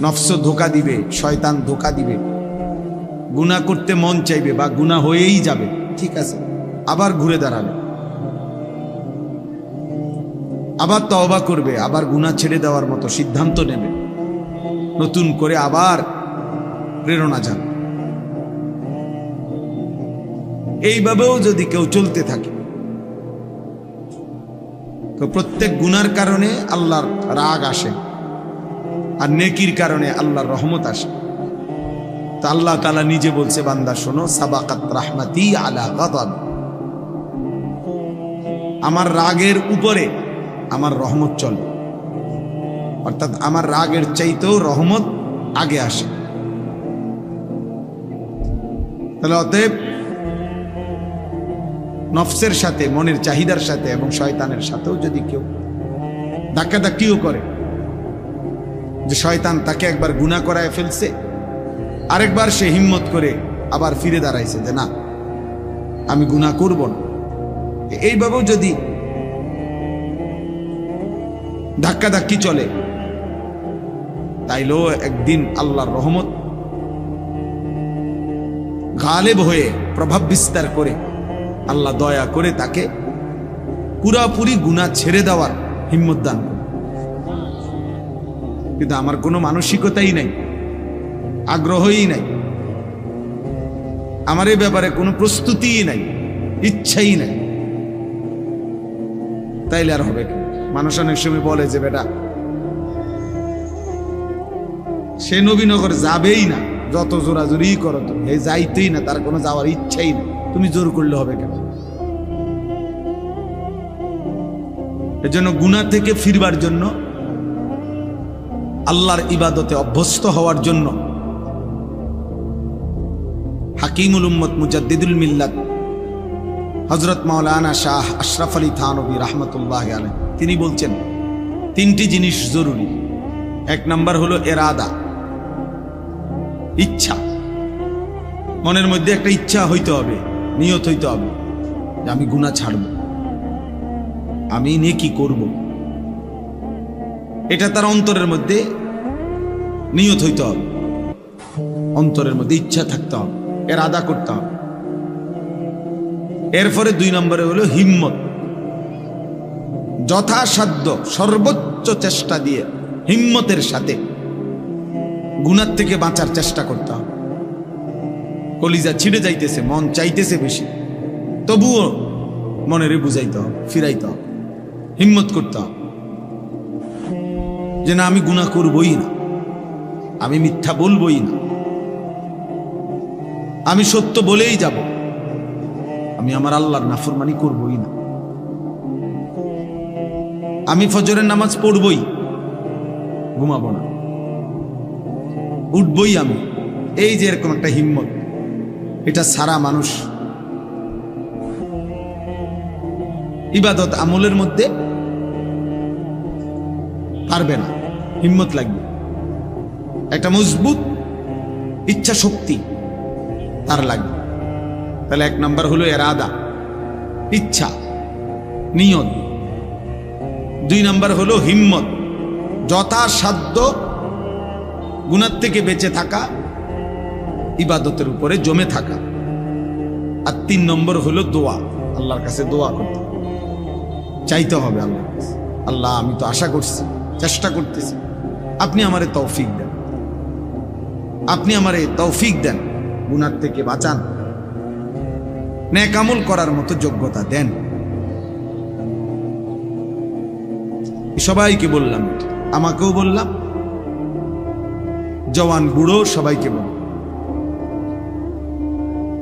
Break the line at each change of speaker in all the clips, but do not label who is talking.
নফস ধোকা দিবে, শয়তান ধোকা দিবে, গুনাহ করতে মন চাইবে বা গুনাহ হয়েই যাবে, ঠিক আছে, আবার ঘুরে দাঁড়াবে, আবার তওবা করবে, আবার গুনাহ ছেড়ে দেওয়ার মতো সিদ্ধান্ত নেবে, নতুন করে আবার প্রেরণা যাবে। এইভাবেও যদি কেউ চলতে থাকে তো প্রত্যেক গুনার কারণে আল্লাহর রাগ আসে, আর নেকির কারণে আল্লাহর রহমত আসে। তো আল্লাহ তাআলা নিজে বলছে, বান্দা শোনো, সাবাকাত রাহমাতি আলা গাদাব, আমার রাগের উপরে আমার রহমত চলে, অর্থাৎ আমার রাগের চাইতেও রহমত আগে আসে। তাহলে অতএব নফসের সাথে, মনের চাহিদার সাথে এবং শয়তানের সাথেও যদি কেউ ধাক্কাধাক্কিও করে, যে শয়তান তাকে একবার গুনাহ করায় ফেলছে, আরেকবার সে হিম্মত করে আবার ফিরে দাঁড়াইছে যে না, আমি গুনাহ করব না, এইভাবেও যদি ধাক্কাধাক্কি চলে, তাইলেও একদিন আল্লাহর রহমত গালেব হয়ে প্রভাব বিস্তার করে আল্লাহ দয়া করে তাকে পুরাপুরি গুনাহ ছেড়ে দেওয়ার হিম্মত দান করে। কিন্তু আমার কোনো মানসিকতাই নাই, আগ্রহই নাই, আমার এই ব্যাপারে কোনো প্রস্তুতিই নাই, ইচ্ছাই নাই, তাইলে আর হবে কি? মানুষ অনেক সময় বলে যে বেটা সে নবীনগর যাবেই না, যত জোরাজোরি করো তো, এই যাইতেই না, তার কোনো যাওয়ার ইচ্ছাই না, তুমি জোর করলে হবে কেন? এজন্য গুনাহ থেকে ফিরবার জন্য, আল্লাহর ইবাদতে অভ্যস্ত হওয়ার জন্য হাকিমুল উম্মত মুজাদ্দিদুল মিল্লাত হযরত মাওলানা শাহ আশরাফ আলী থানভী রাহমাতুল্লাহি আলাইহি তিনি বলছেন, তিনটি জিনিস জরুরি। এক নাম্বার হলো ইরাদা, ইচ্ছা। মনের মধ্যে একটা ইচ্ছা হইতে হবে, নিয়ত হইতে হবে যে আমি গুনাহ ছাড়ব, আমি নেকি করব, এটা তার অন্তরের মধ্যে নিয়ত হইতে হবে, অন্তরের মধ্যে ইচ্ছা থাকতে হবে, ইরাদা করতে হবে। এরপরে দুই নম্বরে হলো হিম্মত, যথাসাধ্য সর্বোচ্চ চেষ্টা দিয়ে হিম্মতের সাথে গুনাহ থেকে বাঁচার চেষ্টা করতে হবে। কলিজা ছিঁড়ে যাইতেছে, মন চাইতেছে বেশি, তবুও মনেরে বুঝাইতে হবে, ফিরাইতে হবে, হিম্মত করতে হবে যে না, আমি গুনাহ করবই না, আমি মিথ্যা বলবই না, আমি সত্য বলেই যাব, আমি আমার আল্লাহর নাফরমানি করবই না, আমি ফজরের নামাজ পড়বই, ঘুমাবো না, উঠবই আমি। এই যে এরকম একটা হিম্মত, এটা সারা মানুষ ইবাদত আমলের মধ্যে পারবে না, হিম্মত লাগবে, একটা মজবুত ইচ্ছা শক্তি তার লাগবে। তাহলে এক নাম্বার হলো ইরাদা, ইচ্ছা, নিয়ত। দুই নাম্বার হলো হিম্মত, যথাসাধ্য গুনাহ থেকে বেঁচে থাকা, ইবাদতের উপরে জমে থাকা। আর তিন নম্বর হলো দোয়া, আল্লাহর কাছে দোয়া করতে, চাইতে হবে আল্লাহর কাছে, আল্লাহ আমি তো আশা করছি, চেষ্টা করতেছি, আপনি আমারে তৌফিক দেন, আপনি আমারে তৌফিক দেন, গুনাহ থেকে বাঁচান, নেক আমল করার মতো যোগ্যতা দেন। সবাইকে বললাম, আমাকেও বললাম, জওয়ান বুড়ো সবাইকে বললাম,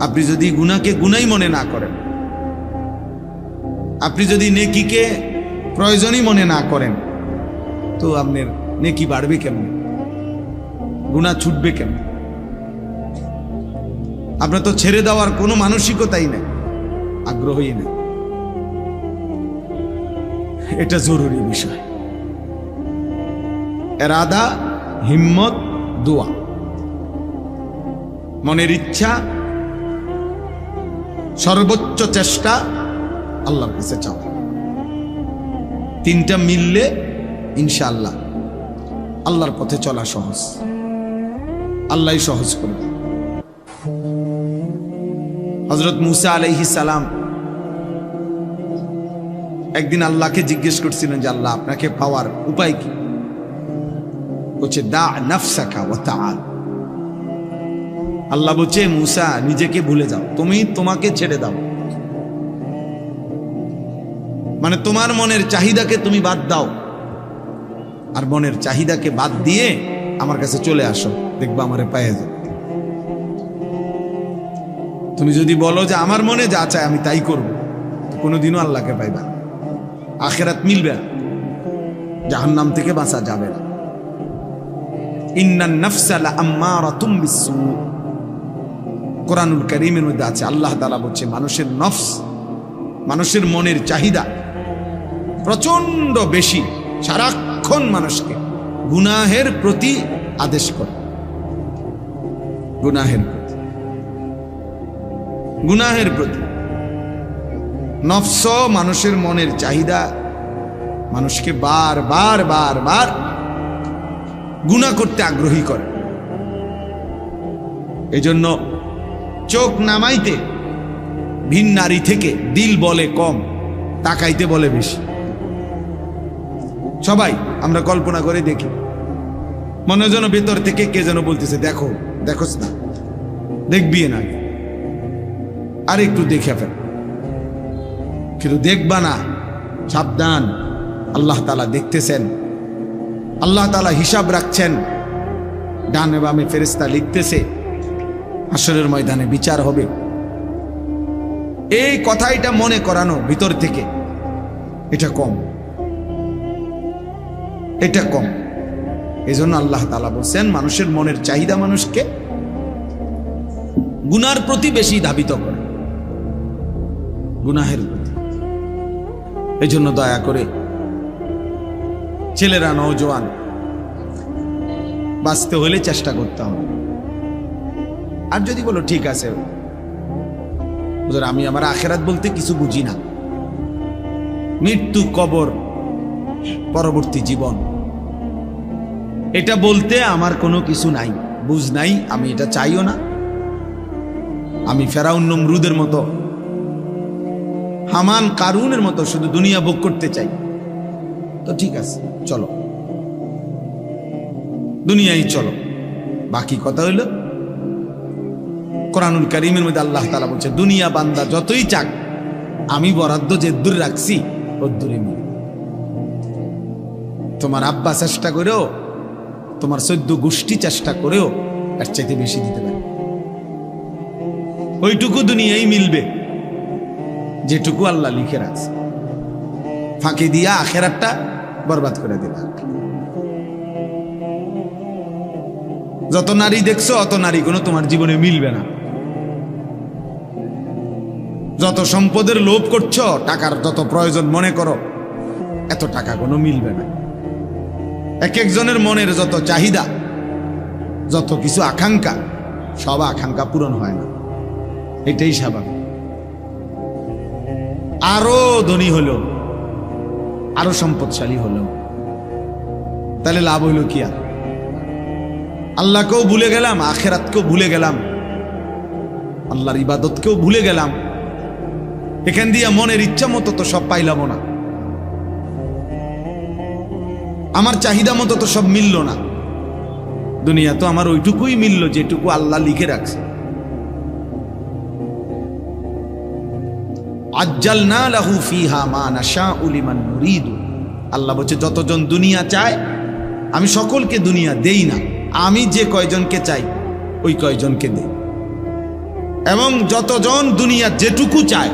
আপনি যদি গুনাহকে গুনাহই মনে না করেন, আপনি যদি নেকিকে প্রয়োজনই মনে না করেন, তো আপনার নেকি বাড়বে কেমন, গুনাহ ছুটবে কেমন? আপনার তো ছেড়ে দেওয়ার কোনো মানসিকতাই নেই, আগ্রহই নেই। এটা জরুরি বিষয়। ইরাদা, হিম্মত, দোয়া, মনের ইচ্ছা, সর্বোচ্চ চেষ্টা, আল্লাহর কাছে চাওয়া, তিনটা মিললে ইনশাআল্লাহ আল্লাহর পথে চলা সহজ, আল্লাহই সহজ করবে। হযরত মুসা আলাইহিস সালাম একদিন আল্লাহকে জিজ্ঞেস করছিলেন যে আল্লাহ, আপনাকে পাওয়ার উপায় কি? বলছে দা নাফসাকা ওয়া তাআল। আল্লাহ বলছে মুসা, নিজেকে ভুলে যাও, তুমি তোমাকে ছেড়ে দাও, মানে তোমার মনের চাহিদাকে তুমি বাদ দাও, আর মনের চাহিদাকে বাদ দিয়ে আমার কাছে চলে আসো, দেখবা আমারে পায়ে যাও। তুমি যদি বলো যে আমার মনে যা চায় আমি তাই করব, তো কোনোদিনও আল্লাহকে পাইবা, আখিরাত মিলবে না, জাহান্নাম থেকে বাঁচা যাবে না। ইন্নান নাফসা লাআম্মারাতুম বিসসু, কোরআনুল কারীমের মধ্যে আছে, আল্লাহ তাআলা বলছে মানুষের নফস, মানুষের মনের চাহিদা প্রচন্ড বেশি, সারাক্ষণ মানুষকে গুনাহের প্রতি আদেশ করে, গুনাহের প্রতি, গুনাহের প্রতি। নফস মানুষের মনের চাহিদা মানুষকে বারবার বারবার গুনাহ করতে আগ্রহী করে। এজন্য চোখ নামাইতে ভিন নারী থেকে দিল বলে কম, তাকাইতে বলে বেশি। সবাই আমরা কল্পনা করে দেখি, মনে যেন ভেতর থেকে কে যেন বলতেছে দেখো, দেখোস না, দেখবি না, আর একটু দেখে ফেল, কিন্তু দেখবা না, সাবধান, আল্লাহ তাআলা দেখতেছেন, আল্লাহ তাআলা হিসাব রাখছেন, ডানে বামে ফেরেশতা লিখতেছে, হাসরের ময়দানে বিচার হবে। এই কথাটা মনে করানো ভিতর থেকে, এটা কম, এটা কম। এজন্য আল্লাহ তাআলা বলছেন মানুষের মনের চাহিদা মানুষকে গুনার প্রতি বেশি ধাবিত করে, গুনাহের প্রতি। এজন্য দয়া করে ছেলেরা, নওজোয়ান, বাঁচতে হলে চেষ্টা করতে হবে। আর যদি বলো ঠিক আছে হুজুর, আমি আমার আখিরাত বলতে কিছু বুঝি না, মৃত্যু, কবর, পরবর্তী জীবন, এটা বলতে আমার কোনো কিছু নাই, বুঝ নাই, আমি এটা চাইও না, আমি ফেরাউন নমরুদের মতো, হামান কারুনের মতো শুধু দুনিয়া ভোগ করতে চাই, তো ঠিক আছে, চলো দুনিয়ায় চলো। বাকি কথা হইল কোরআনুল কারীমের মধ্যে আল্লাহ তাআলা বলছে দুনিয়া বান্দা যতই চাক, আমি বরাদ্দ যে দূর রাখছি ওর দূরে মিলে। তোমার আব্বা চেষ্টা করেও, তোমার 14 গোষ্ঠী চেষ্টা করেও এর চাইতে বেশি দিতে পারে, ওইটুকু দুনিয়ায় মিলবে যেটুকু আল্লাহ লিখে রাখছে, ফাঁকি দিয়া আখিরাতটা বরবাদ করে দিলা। যত নারী দেখছো অত নারী কোনো তোমার জীবনে মিলবে না, যত সম্পদের লোভ করছো, টাকার যত প্রয়োজন মনে করো, এত টাকা কোনো মিলবে না। এক একজনের মনের যত চাহিদা, যত কিছু আকাঙ্ক্ষা, সব আকাঙ্ক্ষা পূরণ হয় না, এটাই স্বাভাবিক। আরো ধনী হলো, আরো সম্পদশালী হলো, তাহলে লাভ হইল কি? আর আল্লাহকেও ভুলে গেলাম, আখিরাতকেও ভুলে গেলাম, আল্লাহর ইবাদতকেও ভুলে গেলাম। এখান দিয়ে মনের ইচ্ছা মতো তো সব পাইলাম না, আমার চাহিদা মতো তো সব মিলল না। দুনিয়া তো আমার ওইটুকুই মিলল যেটুকু আল্লাহ লিখে রাখছে। আজ্জালনা লাহু ফিহা মা নাশাউ লিমান নুরিদু, আল্লাহ বলছে যতজন দুনিয়া চায় আমি সকলকে দুনিয়া দেই না, আমি যে কয়জনকে চাই ওই কয়জনকে দেই, এবং যতজন দুনিয়া যেটুকু চায়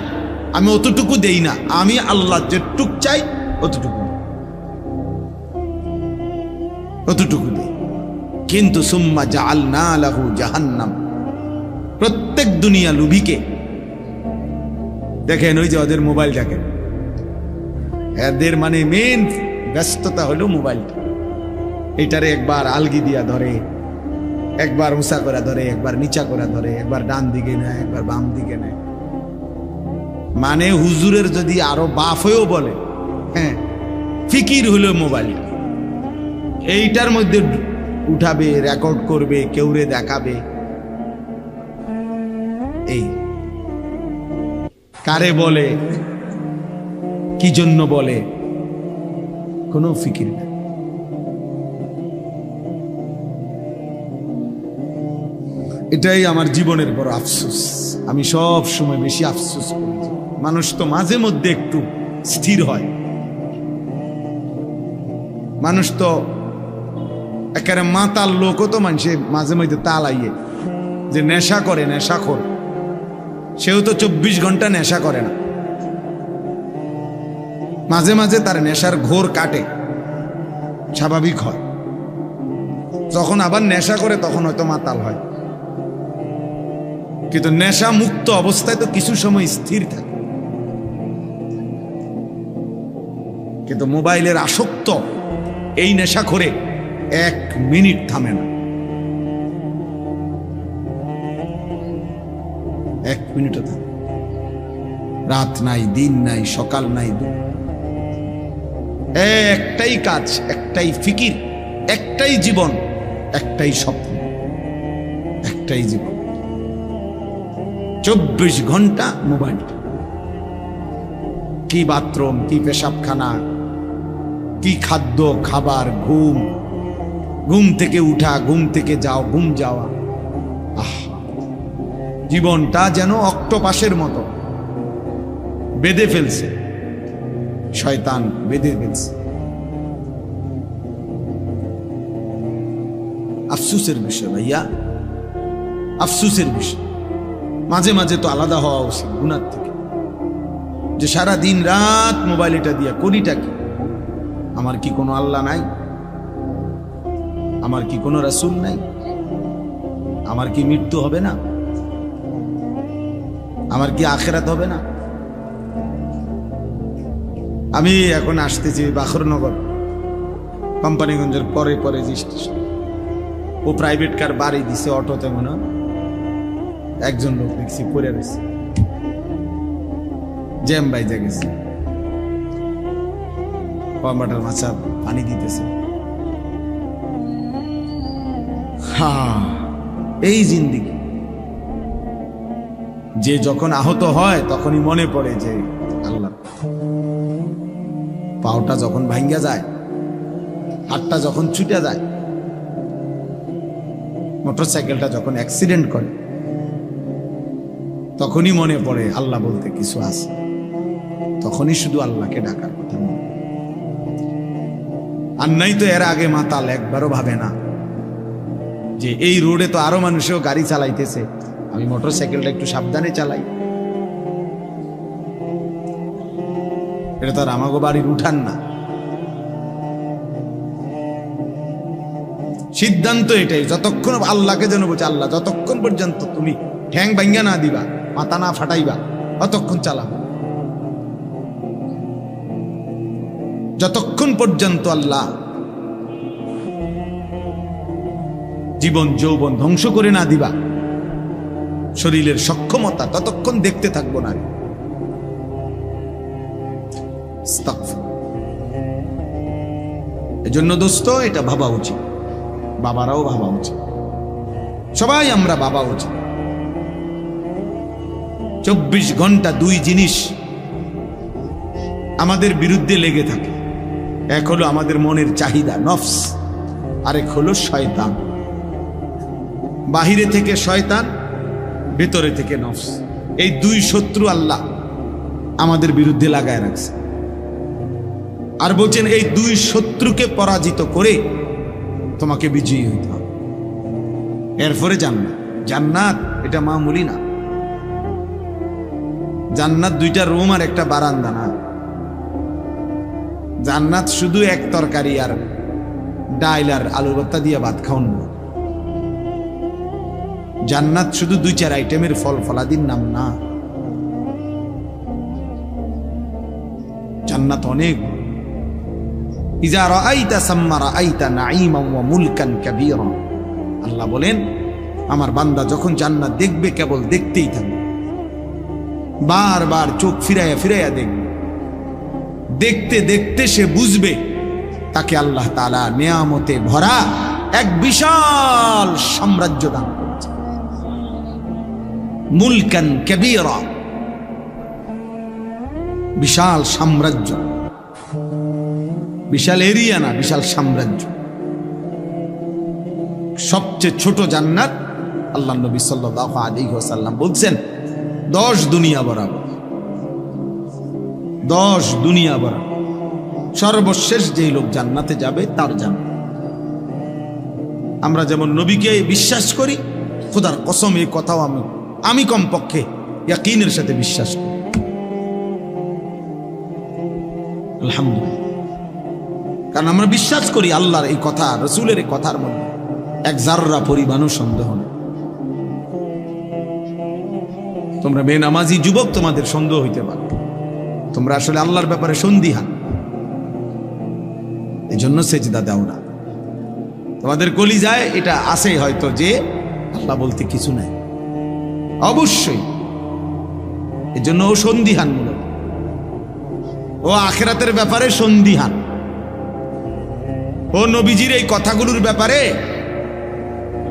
আমি অতটুকু দেই না, আমি আল্লাহ যেটুক চাই অতটুকু অতটুকু দেই। কিন্তু সুম্মা জাআলনা লাহু জাহান্নাম, প্রত্যেক দুনিয়া লুভিকে দেখেন, ওই যে ওদের মোবাইল দেখেন, এদের মানে মেন ব্যস্ততা হলো মোবাইলটা। এটারে একবার আলগি দিয়া ধরে, একবার উঁচা করে ধরে, একবার নিচা করে ধরে, একবার ডান দিকে নেয়, একবার বাম দিকে নেয়। মানে হুজুরের যদি আরো বাপ হয়েও বলে, হ্যাঁ ফিকির হলো মোবাইল, এইটার মধ্যে উঠাবে, রেকর্ড করবে, কেউরে দেখাবে। এই কারে বলে, কি জন্য বলে, কোনো ফিকির নেই। এটাই আমার জীবনের বড় আফসোস। আমি সব সময় বেশি আফসোস করি। মানুষ তো মাঝে মধ্যে একটু স্থির হয়, মানুষ তো একেবারে মাতাল লোকও তো মানুষে মাঝে মধ্যে তালাইয়ে যে নেশা করে, নেশাখোর, সেও তো 24 ঘন্টা নেশা করে না, মাঝে মাঝে তার নেশার ঘোর কাটে, স্বাভাবিক হয়। যখন আবার নেশা করে তখন হয়তো মাতাল হয়, কিন্তু নেশা মুক্ত অবস্থায় তো কিছু সময় স্থির থাকে। কিন্তু মোবাইলের আসক্ত এই নেশা করে 1 মিনিট থামে না, 1 মিনিটও থামে। রাত নাই, দিন নাই, সকাল নাই, একটাই কাজ, একটাই ফিকির, একটাই জীবন, একটাই স্বপ্ন, একটাই জীবন। 24 ঘন্টা মোবাইল। কি বাথরুম, কি পেশাবখানা, কি খাদ্য খাবার, ঘুম, ঘুম থেকে উঠা, ঘুম থেকে যাও, ঘুম যাওয়া। জীবনটা যেন অক্টোপাসের মতো বেঁধে ফেলছে, শয়তান বেঁধে ফেলছে। আফসোসের বিষয় ভাইয়া, আফসোসের বিষয়। মাঝে মাঝে তো আলাদা হওয়া উচিত গুনার থেকে, যে সারা দিন রাত মোবাইল এটা দিয়া করিটা কি? আমার কি কোনো আল্লাহ নাই? আমার কি কোনো রাসূল নাই? আমার কি মৃত্যু হবে না? আমার কি আখিরাত হবে না? আমি এখন আসতেছি বাখরনগর, কোম্পানিগঞ্জের পরে পরে যে স্টেশন, ও প্রাইভেট কার বাড়ি দিছে অটোতে, মনে হয় একজন লোক দেখছি পড়ে রয়েছে, জ্যাম বাইজা গেছে, টমাটার মাছা পানি দিতেছে। এই জিন্দিগি। যে যখন আহত হয় তখনই মনে পড়ে যে আল্লাহ, পাওটা যখন ভাঙ্গা যায়, হাতটা যখন ছুটে যায়, মোটরসাইকেলটা যখন অ্যাক্সিডেন্ট করে, তখনই মনে পড়ে আল্লাহ বলতে কিছু আছে। তখনই শুধু আল্লাহকে ডাকার কথা মনে। আর নাই তো এর আগে মাতাল একবারও ভাবে না যে এই রোডে তো আরো মানুষও গাড়ি চালাইতেছে, আমি মোটরসাইকেলটা একটু সাবধানে চালাই। এটা তো আর আমাগো বাড়ির উঠান না। সিদ্ধান্ত এটাই, যতক্ষণ আল্লাহকে যেন বলছে, আল্লাহ যতক্ষণ পর্যন্ত তুমি ঠ্যাং ভাঙ্গা না দিবা, মাথা না ফাটাইবা, ততক্ষণ চালাবো। যতক্ষণ পর্যন্ত আল্লাহ জীবন যৌবন ধ্বংস করে না দিবা, শরীরের সক্ষমতা, ততক্ষণ দেখতে থাকবো না। এজন্য দোস্ত, এটা ভাবা উচিত, বাবারাও ভাবা উচিত, সবাই আমরা ভাবা উচিত। 24 ঘন্টা 2 জিনিস আমাদের বিরুদ্ধে লেগে থাকে। এক হলো আমাদের মনের চাহিদা, নফস, আরেক হলো শয়তান। বাহিরে থেকে শয়তান, ভেতরে থেকে নফস। এই 2 শত্রু আল্লাহ আমাদের বিরুদ্ধে লাগায় রাখছে। আর বলছেন এই 2 শত্রুকে পরাজিত করে তোমাকে বিজয়ী হইতে হবে। এরপরে জান্নাত। জান্নাত এটা মামুলি না। জান্নাত 2টা রুম আর একটা বারান্দা না। জান্নাত শুধু এক তরকারি আর ডাইল আর আলু ভর্তা দিয়ে ভাত খাওয়ান না। জান্নাত শুধু 2-4 আইটেমের ফল ফলাদির নাম না। জান্নাত অনেক। ইজা রাআইতা সাম্মা রাআইতা নাঈমান ওয়া মুলকান কাবীরা। আল্লাহ বলেন, আমার বান্দা যখন জান্নাত দেখবে কেবল দেখতেই থাকবে, বারবার চোখ ফিরাইয়া ফিরাইয়া দেখবে। দেখতে দেখতে সে বুঝবে তাকে আল্লাহ তাআলা নিয়ামতে ভরা এক বিশাল সাম্রাজ্য দান করেছে, মুলকান কাবীরা, বিশাল সাম্রাজ্য, বিশাল এরিয়া না, বিশাল সাম্রাজ্য। সবচেয়ে ছোট জান্নাত আল্লাহ নবী সাল্লাল্লাহু আলাইহি ওয়াসাল্লাম বলছেন 10 দুনিয়া বরাবর, 10 দুনিয়া বরাবর। সর্বশেষ যেই লোক জান্নাতে যাবে তার জান্নাত। আমরা যেমন নবীকে বিশ্বাস করি, খোদার কসম এই কথাও আমি কমপক্ষে ইয়াকিনের সাথে বিশ্বাস করি। আলহামদুলিল্লাহ, কারণ আমরা বিশ্বাস করি আল্লাহর এই কথা, রসুলের এই কথার মধ্যে এক জাররা পরিমাণও সন্দেহ নেই। তোমরা বেনামাজি যুবক, তোমাদের সন্দেহ হইতে পারে, তোমরা আসলে আল্লাহর ব্যাপারে সন্দিহান, এই জন্য সেজদা দাও না। তোমাদের কলিজায় এটা আছে হয়তো যে আল্লাহ বলতে কিছু নাই, অবশ্যই। এই জন্য ও সন্দিহান, মূলত ও আখিরাতের ব্যাপারে সন্দিহান, ও নবীজির এই কথাগুলোর ব্যাপারে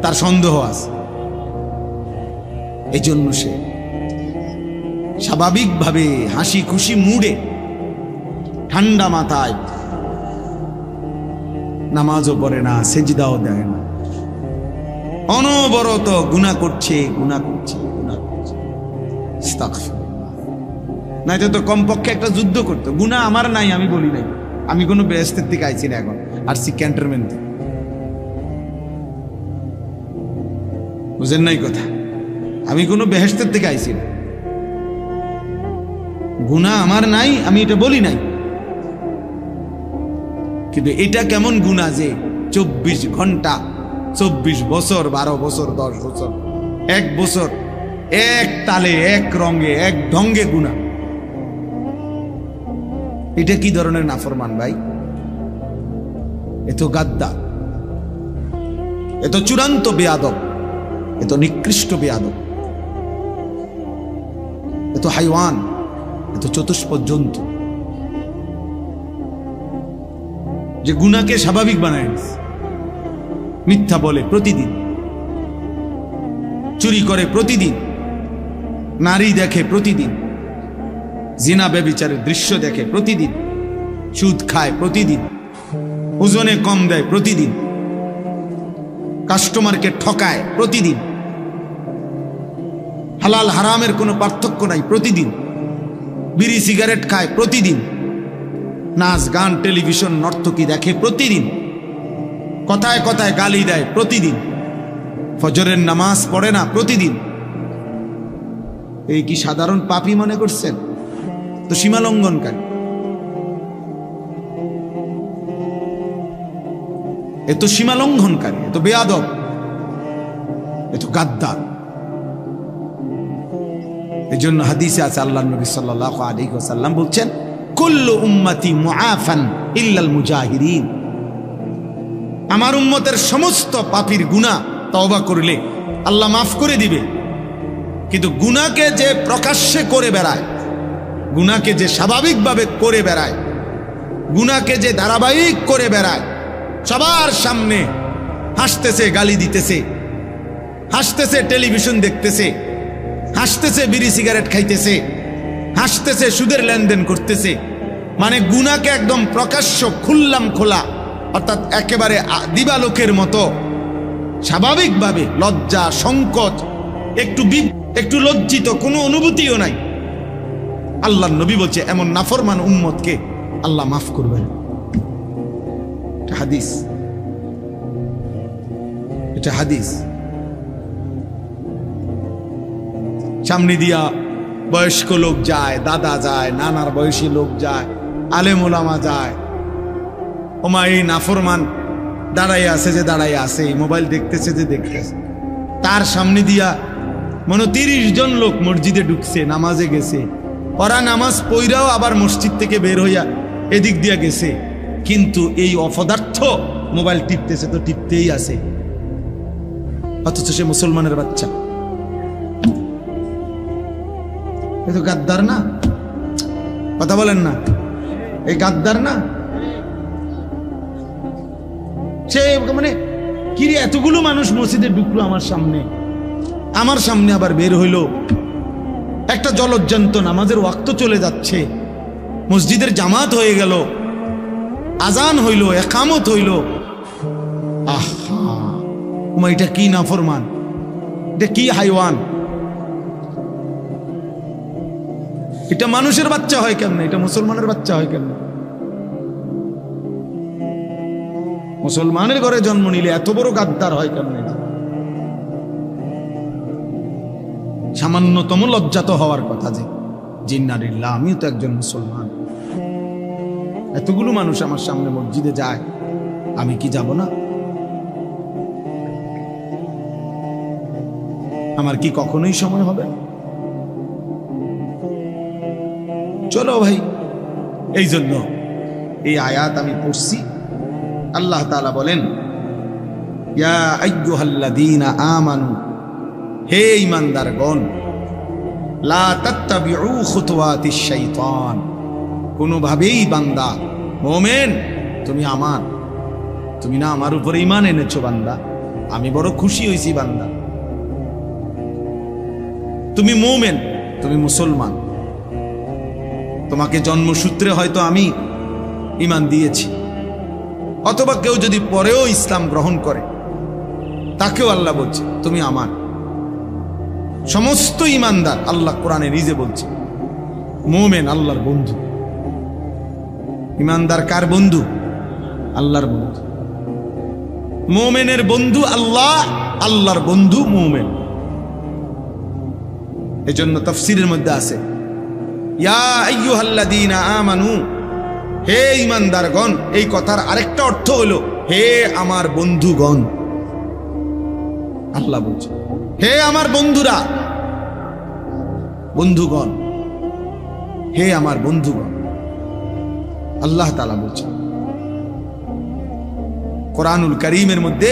তার সন্দেহ আছে। এই জন্য সে স্বাভাবিকভাবে হাসি খুশি মুডে ঠান্ডা মাথায় নামাজও পড়ে না, সেজদাও দেয় না, অনবরত গুনাহ করছে, গুনাহ করছে, গুনাহ করছে। আস্তাগফিরুল্লাহ। না, এটা তো কমপক্ষে একটা যুদ্ধ করতো। গুনাহ আমার নাই, আমি বলি নাই, আমি কোনো বেহেশতের দিকে আইছি না, এখন আসছি ক্যান্টনমেন্ট থেকে। বুঝেন নাই কথা? আমি কোনো বেহেশতের থেকে আইছি না, গুনাহ আমার নাই, আমি এটা বলি নাই। কিন্তু এটা কেমন গুনাহ যে 24 ঘন্টা, 24 বছর, 12 বছর, 10 বছর, 1 বছর এক তালে, এক রঙে, এক ঢঙ্গে গুনাহ। এটা কি ধরনের নাফরমান ভাই? এ তো গাদ্দার, এ তো চূড়ান্ত বেয়াদব, এ তো নিকৃষ্ট বেয়াদব, এ তো হাইওয়ান, এ তো চতুষ্পদ জন্তু, যে গুনাহকে স্বাভাবিক বানায় নিছে। মিথ্যা বলে প্রতিদিন, চুরি করে প্রতিদিন, নারী দেখে প্রতিদিন, জিনা ব্যভিচারের দৃশ্য দেখে প্রতিদিন, সুদ খায় প্রতিদিন, ওজনে কম দেয় প্রতিদিন, কাস্টমারকে ঠকায় প্রতিদিন, হালাল হারামের কোনো পার্থক্য নাই প্রতিদিন, বিড়ি সিগারেট খায় প্রতিদিন, নাচ গান টেলিভিশন নর্তকী দেখে প্রতিদিন, কথায় কথায় গালি দেয় প্রতিদিন, ফজরের নামাজ পড়ে না প্রতিদিন। এই কি সাধারণ পাপী মনে করছেন? তো সীমা লঙ্ঘনকারী, এ তো সীমা লঙ্ঘনকারী, এ তো বেয়াদব, এ তো গাদ্দার। এই জন্য হাদিসে আছে, আল্লাহ নবী সাল্লাল্লাহু আলাইহি ওয়াসাল্লাম বলছেন, কুল্লু উম্মতি মুআফান ইল্লাল মুজাহিরিন। আমার উম্মতের সমস্ত পাপীর গুনাহ তওবা করলে আল্লাহ মাফ করে দিবে, কিন্তু গুনাহকে যে প্রকাশ্যে করে বেড়ায়, গুনাহকে যে স্বাভাবিকভাবে করে বেড়ায়, গুনাহকে যে ধারাবাহিক করে বেড়ায়, সবার সামনে হাসতেছে, গালি দিতেছে, হাসতেছে, টেলিভিশন দেখতেছে, হাসতেছে, বিড়ি সিগারেট খাইতেছে, হাসতেছে, সুদের লেনদেন করতেছে, মানে গুনাহকে একদম প্রকাশ্য খুললাম খোলা, অর্থাৎ একেবারে দিবালোকের মতো স্বাভাবিকভাবে, লজ্জা সংকোচ, একটু লজ্জিত, কোনো অনুভূতিও নাই। আল্লাহর নবী বলছে এমন নাফরমান উম্মতকে আল্লাহ মাফ করবেন। এটা হাদিস, এটা হাদিস। সামনে দিয়া বয়স্ক লোক যায়, দাদা যায়, নানার বয়সী লোক যায়, আলেম ওলামা যায়, ওমা এই নাফরমান দাঁড়াই আছে যে দাঁড়াই আছে, মোবাইল দেখতেছে যে দেখতেছে, তার সামনে দিয়া মনে 30 জন লোক মসজিদে ঢুকছে, নামাজে গেছে, ওরা নামাজ পইরাও আবার মসজিদ থেকে বের হইয়া এদিক দিয়া গেছে, কিন্তু এই অপদার্থ মোবাইল টিপতেছে, তো টিপতেই আছে, অথচ সে মুসলমানের বাচ্চা। এ তো গাদ্দার না? কথা বলেন না, এই গাদ্দার না? সে মানে কিরে এতগুলো মানুষ মসজিদে ঢুকলো আমার সামনে আবার বের হইলো, একটা জলজ্জান্ত নামাজের ওয়াক্ত চলে যাচ্ছে, মসজিদের জামাত হয়ে গেল, আজান হইল, একামত হইল। আহা ওমা, এটা কি নাফরমান, এটা কি হাইওয়ান, এটা মানুষের বাচ্চা হয় কেমনে, এটা মুসলমানের বাচ্চা হয় কেমনে? মুসলমানের ঘরে জন্ম নিলে এত বড় গাদ্দার হয় কেমনে? সামান্যতম লজ্জা তো হওয়ার কথা যে জিন্নারিল্লাহ, আমিও তো একজন মুসলমান, এতগুলো মানুষ আমার সামনে মসজিদে যায়, আমি কি যাব না? আমার কি কখনোই সময় হবে? চলো ভাই, এই জন্য এই আয়াত আমি পড়ছি। আল্লাহ তাআলা বলেন, ইয়া আইয়ুহাল্লাযীনা আমানু, হে ঈমানদারগণ, লা তাত্তাবিউ খুতুওয়াতিশ শাইতান, কোনোভাবেই বান্দা মুমিন, তুমি আমার, তুমি না আমার উপরে ঈমান এনেছো বান্দা, আমি বড় খুশি হইছি বান্দা, তুমি মুমিন, তুমি মুসলমান, তোমাকে জন্মসূত্রে হয়তো আমি ঈমান দিয়েছি, অথবা কেউ যদি পরেও ইসলাম গ্রহণ করে তাকেও আল্লাহ বলছে তুমি আমার। সমস্ত ঈমানদার, আল্লাহ কোরআনে নিজে বলছে, মুমিন আল্লাহর বন্ধু। ঈমানদার কার বন্ধু? আল্লাহর বন্ধু। মুমিনের বন্ধু আল্লাহ, আল্লাহর বন্ধু মুমিন। এজন্য তাফসীরের মধ্যে আছে, ইয়া আইয়ুহাল্লাযীনা আমানু, হে ঈমানদারগণ, এই কথার আরেকটা অর্থ হলো হে আমার বন্ধুগণ। আল্লাহ বলছে হে আমার বন্ধুরা, বন্ধুগণ, হে আমার বন্ধুগণ। আল্লাহ তাআলা বলছে কোরআনুল কারীমের মধ্যে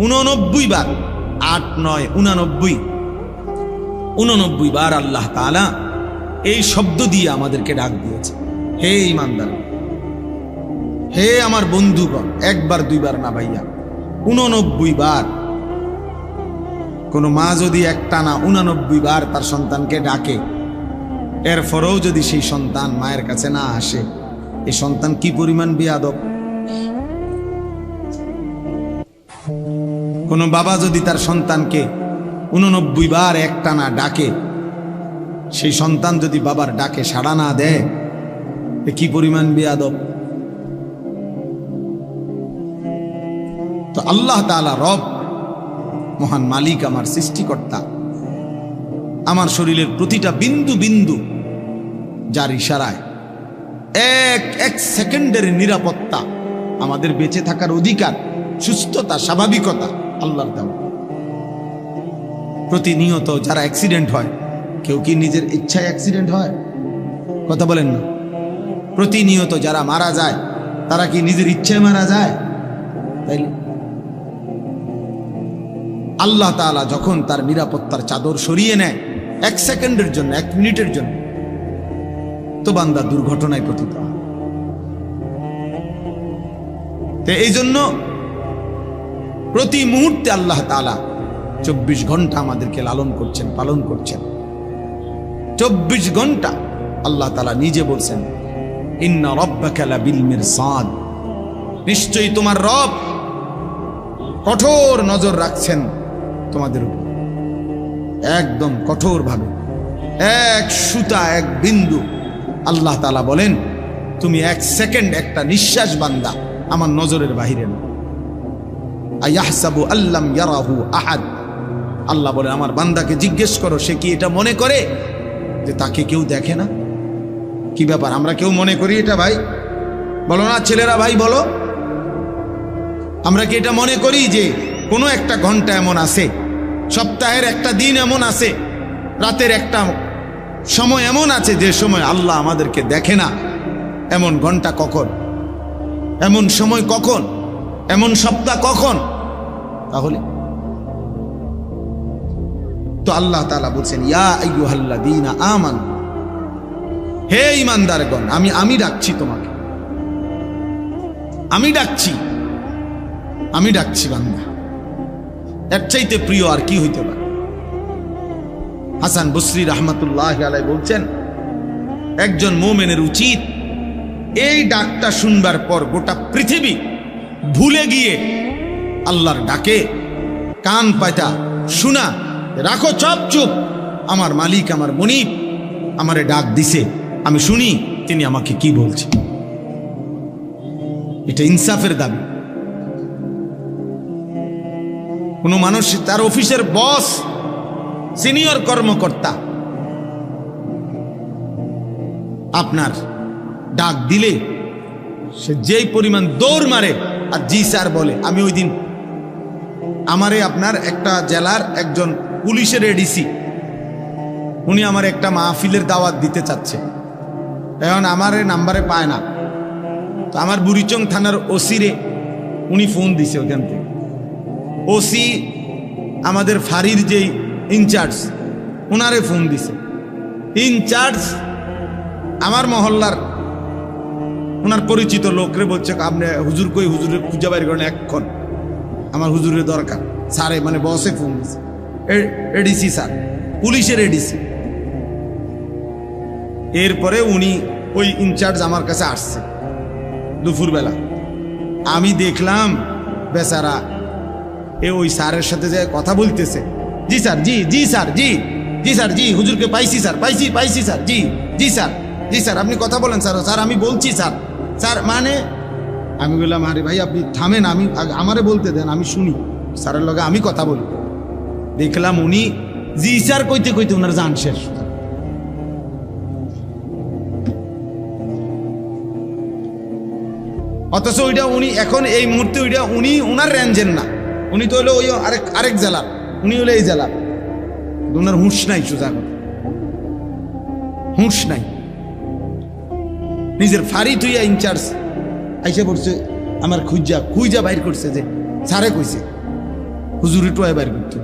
89 বার, 8, 9, 89 বার আল্লাহ তাআলা এই শব্দ দিয়ে আমাদেরকে ডাক দিয়েছে, হে ঈমানদার, হে আমার বন্ধুগণ। একবার দুইবার না ভাইয়া, 89 বার। কোন মা যদি একটানা 89 বার তার সন্তানকে ডাকে, এরপরেও যদি সেই সন্তান মায়ের কাছে না আসে, এই সন্তান কি পরিমাণ বেয়াদব। কোন বাবা যদি তার সন্তানকে 89 বার একটানা ডাকে, সেই সন্তান যদি বাবার ডাকে সাড়া না দেয়, কি পরিমাণ বেয়াদব। তো আল্লাহ তাআলা রব, মহান মালিক, আমার সৃষ্টিকর্তা, আমার শরীরের প্রতিটা বিন্দু বিন্দু যার ইশারায় এক সেকেন্ডের নিরাপত্তা, আমাদের বেঁচে থাকার অধিকার, সুস্থতা, স্বাভাবিকতা আল্লাহর দেওয়া। প্রতিনিয়ত যারা অ্যাক্সিডেন্ট হয়, কেউ কি নিজের ইচ্ছায় অ্যাক্সিডেন্ট হয়? কথা বলেন না। প্রতিনিয়ত যারা মারা যায়, তারা কি নিজের ইচ্ছায় মারা যায়? তাই আল্লাহ তাআলা যখন তার নিরাপত্তার চাদর সরিয়ে নেয় 1 সেকেন্ডের জন্য, 1 মিনিটের জন্য, তো বান্দা দুর্ঘটনায় পতিত হয়। তো এই জন্য প্রতি মুহূর্তে আল্লাহ তাআলা 24 ঘন্টা আমাদেরকে লালন করছেন, পালন করছেন। 24 ঘন্টা আল্লাহ তাআলা নিজে বলছেন, ইন্না রাব্বাকা লাবিল মিরসাদ, নিশ্চয়ই তোমার রব কঠোর নজর রাখছেন তোমাদের উপর, একদম কঠোর ভাবে, এক সুতা, এক বিন্দু। আল্লাহ তাআলা বলেন, তুমি 1 সেকেন্ড, একটা নিঃশ্বাস বান্দা আমার নজরের বাহিরে না। আয়াহসাবু আল্লাম ইয়ারাহু আহাদ, আল্লাহ বলে আমার বান্দাকে জিজ্ঞেস করো, সে কি এটা মনে করে যে তাকে কেউ দেখে না? কি ব্যাপার, আমরা কেউ মনে করি এটা? ভাই বলো না, ছেলেরা ভাই বলো, আমরা কি এটা মনে করি যে কোনো একটা ঘন্টা এমন আছে, সপ্তাহের একটা দিন এমন আছে, রাতের একটা সময় এমন আছে যে সময় আল্লাহ আমাদেরকে দেখে না? এমন ঘন্টা কখন, এমন সময় কখন, এমন সপ্তাহ কখন? তাহলে তো আল্লাহ তাআলা বলছেন, ইয়া আইয়ুহাল্লাযীনা আমানু, হে ঈমানদারগণ, আমি ডাকছি তোমাকে, আমি ডাকছি। আমি ডাকছি বান্দা, এর চাইতে প্রিয় আর কি হইতে পারে? হাসান বসরি রহমতুল্লাহ আলাই বলছেন, একজন মুমিনের উচিত এই ডাকটা শুনবার পর গোটা পৃথিবী ভুলে গিয়ে আল্লাহর ডাকে কান পাতা শোনা, রাখো চপ চুপ, আমার মালিক আমার মনিব আমারে ডাক দিছে, আমি শুনি তিনি আমাকে কি বলছে। এটা ইনসাফের দাবি। কোন মানুষ তার অফিসের বস, সিনিয়র কর্মকর্তা আপনার ডাক দিলে সে যেই পরিমাণ দৌড় মারে আর জি স্যার বলে। আমি ওই দিন আমারে আপনার একটা জেলার একজন পুলিশের এডিসি, উনি আমার একটা মাহফিলের দাওয়াত দিতে চাচ্ছে, এখন আমার নাম্বারে পায় না, তো আমার বুড়িচং থানার ওসিরে উনি ফোন দিছে ওখান থেকে। ওসি আমাদের ফাঁড়ির যেই ইনচার্জ ওনারে ফোন দিছে। ইনচার্জ আমার মহল্লার ওনার পরিচিত লোকরে বলছে, আপনি হুজুর কই, হুজুরে খুঁজে বাইর করেন এক্ষণ, আমার হুজুরের দরকার। স্যারে মানে বসে ফোন দিছে, এডিসি স্যার, পুলিশের এডিসি। এরপরে উনি ওই ইনচার্জ আমার কাছে আসছে দুপুরবেলা। আমি দেখলাম বেচারা এ ওই স্যারের সাথে যে কথা বলতেছে, জি স্যার, জি জি স্যার, জি জি স্যার, জি হুজুরকে পাইছি স্যার, পাইছি স্যার, জি জি স্যার, জি স্যার, আপনি কথা বলেন স্যার, স্যার আমি বলছি স্যার, স্যার মানে। আমি বললাম, আরে ভাই আপনি থামেন, আমি আমারে বলতে দেন, আমি শুনি, স্যারের লগে আমি কথা বলি। দেখলাম উনি জি স্যার কইতে কইতে ওনার জান শেষ। অথচ ওইটা উনি এখন এই মুহূর্তে ওইটা উনি ওনার রেঞ্জের না, উনি তো হলো ওই আরেক জেলার, উনি হলো এই জেলার। ওনার হুঁশ নাই, সোজা কথা হুঁশ নাই। নিজের ফাঁড়ি তুইয়া ইনচার্জ আইসা পড়ছে আমার খুঁজা বাইর করছে যে স্যারে কইছে হুজুরি টোয়া বাইর করতে।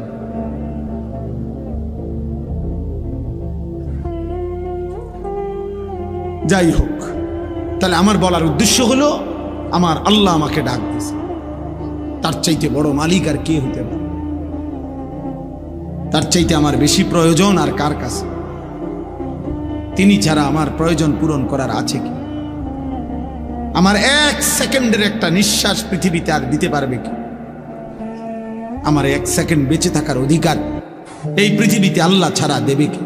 যাই হোক, তাহলে আমার বলার উদ্দেশ্য হলো আমার আল্লাহ আমাকে ডাক দিয়েছে, তার চাইতে বড় মালিক আর কে হতে পারে? তার চাইতে আমার বেশি প্রয়োজন আর কার কাছে? তিনি ছাড়া আমার প্রয়োজন পূরণ করার আছে কি? আমার এক সেকেন্ডের একটা নিঃশ্বাস পৃথিবীতে আর দিতে পারবে কি? আমার এক সেকেন্ড বেঁচে থাকার অধিকার এই পৃথিবীতে আল্লাহ ছাড়া দেবে কি?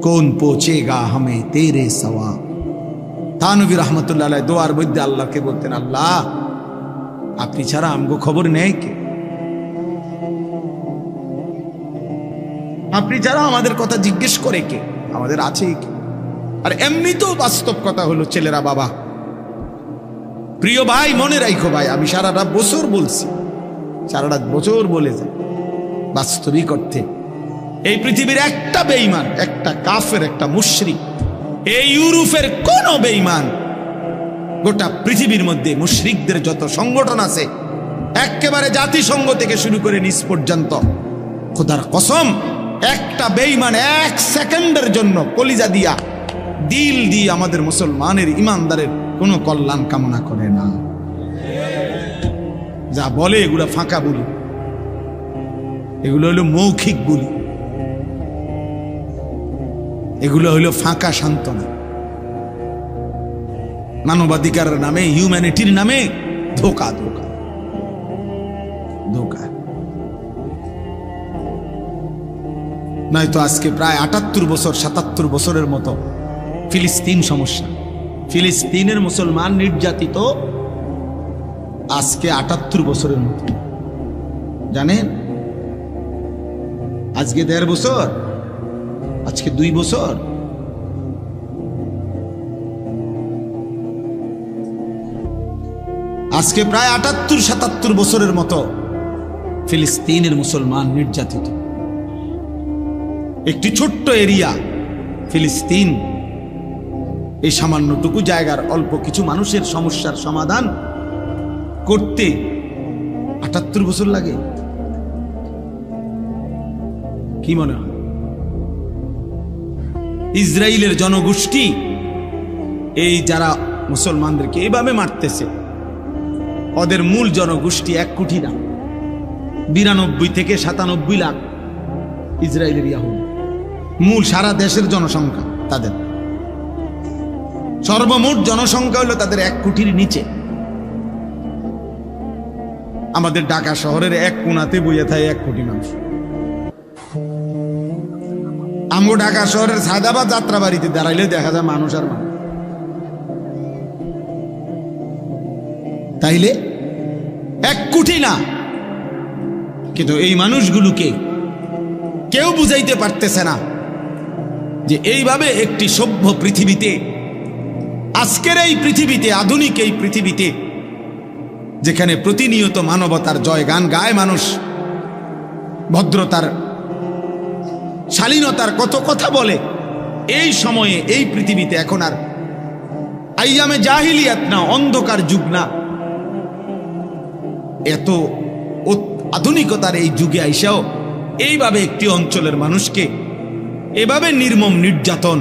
কোন পৌঁছেগা হামে তেরে সওয়া। থানভী রহমতুল্লাহ আলাইহি দোয়ার মধ্যে আল্লাহকে বলতেন, আল্লাহ আপনি ছাড়া আমগো খবর নেই কে? আপনি ছাড়া আমাদের কথা জিজ্ঞেস করে কে? আমাদের আছে কি? আর এমনি তো বাস্তব কথা হলো ছেলেরা, বাবা প্রিয় ভাই মনে রাখো ভাই, আমি সারাটা বছর বলছি, সারাটা বছর বলে যাই, বাস্তবিক অর্থে এই পৃথিবীর একটা বেঈমান, একটা কাফের, একটা মুশরিক, এই ইউরোপের কোন বেঈমান, গোটা পৃথিবীর মধ্যে মুশরিকদের যত সংগঠন আছে একেবারে জাতিসংঘ থেকে শুরু করে নিচ পর্যন্ত, খোদার কসম একটা বেঈমান এক সেকেন্ডের জন্য কলিজা দিয়া দিল দিয়ে আমাদের মুসলমানের ইমানদারের কোনো কল্যাণ কামনা করে না। যা বলে এগুলো ফাঁকা বলি, এগুলো হলো মৌখিক বলি, এগুলো হলো ফাঁকা সান্ত্বনা। মানবাধিকারের নামে, হিউম্যানিটির নামে ধোকা ধোকা ধোকা। নয়তো আজকে প্রায় ৭৮ বছর ৭৭ বছরের মতো ফিলিস্তিন সমস্যা, ফিলিস্তিনের মুসলমান নির্যাতিত আজকে ৭৮ বছরের মতো। জানেন আজকে ১.৫ বছর, আজকে ২ বছর। আজকে প্রায় ৭৮-৭৭ বছরের মতো ফিলিস্তিনের মুসলমান নির্যাতিত। একটি ছোট্ট এরিয়া ফিলিস্তিন, এই সামান্যটুকু জায়গার অল্প কিছু মানুষের সমস্যার সমাধান করতে ৭৮ বছর লাগে। কি মনে হয়? ইসরায়েলের জনগোষ্ঠী এই যারা মুসলমানদেরকে এইভাবে মারতেছে, ওদের মূল জনগোষ্ঠী 1 কোটি না, 92 থেকে 97 লাখ ইসরায়েলের ইয়াহুদি। মূল সারা দেশের জনসংখ্যা তাদের, সর্বমোট জনসংখ্যা হলো তাদের 1 কোটির নিচে। আমাদের ঢাকা শহরের 1 কোণাতে বইয়া থাকে 1 কোটি মানুষ। আমগো ঢাকা শহরের সায়দাবাদ যাত্রাবাড়িতে দাঁড়াইলে দেখা যায় মানুষ আর মানুষ। তাইলে 1 কোটি না, কিন্তু এই মানুষগুলোকে কেউ বুঝাইতে পারতেছে না যে এইভাবে একটি সভ্য পৃথিবীতে, আজকের এই পৃথিবীতে, আধুনিক এই পৃথিবীতে, যেখানে প্রতিনিয়ত মানবতার জয়গান গায় মানুষ, ভদ্রতার, শালীনতার কত কথা বলে, এই সময়ে এই পৃথিবীতে এখন আর আইয়ামে জাহিলিয়াত না, অন্ধকার যুগ না, এত আধুনিকতার এই যুগে আইসাও এইভাবে একটি অঞ্চলের মানুষকে এভাবে নির্মম নির্যাতন,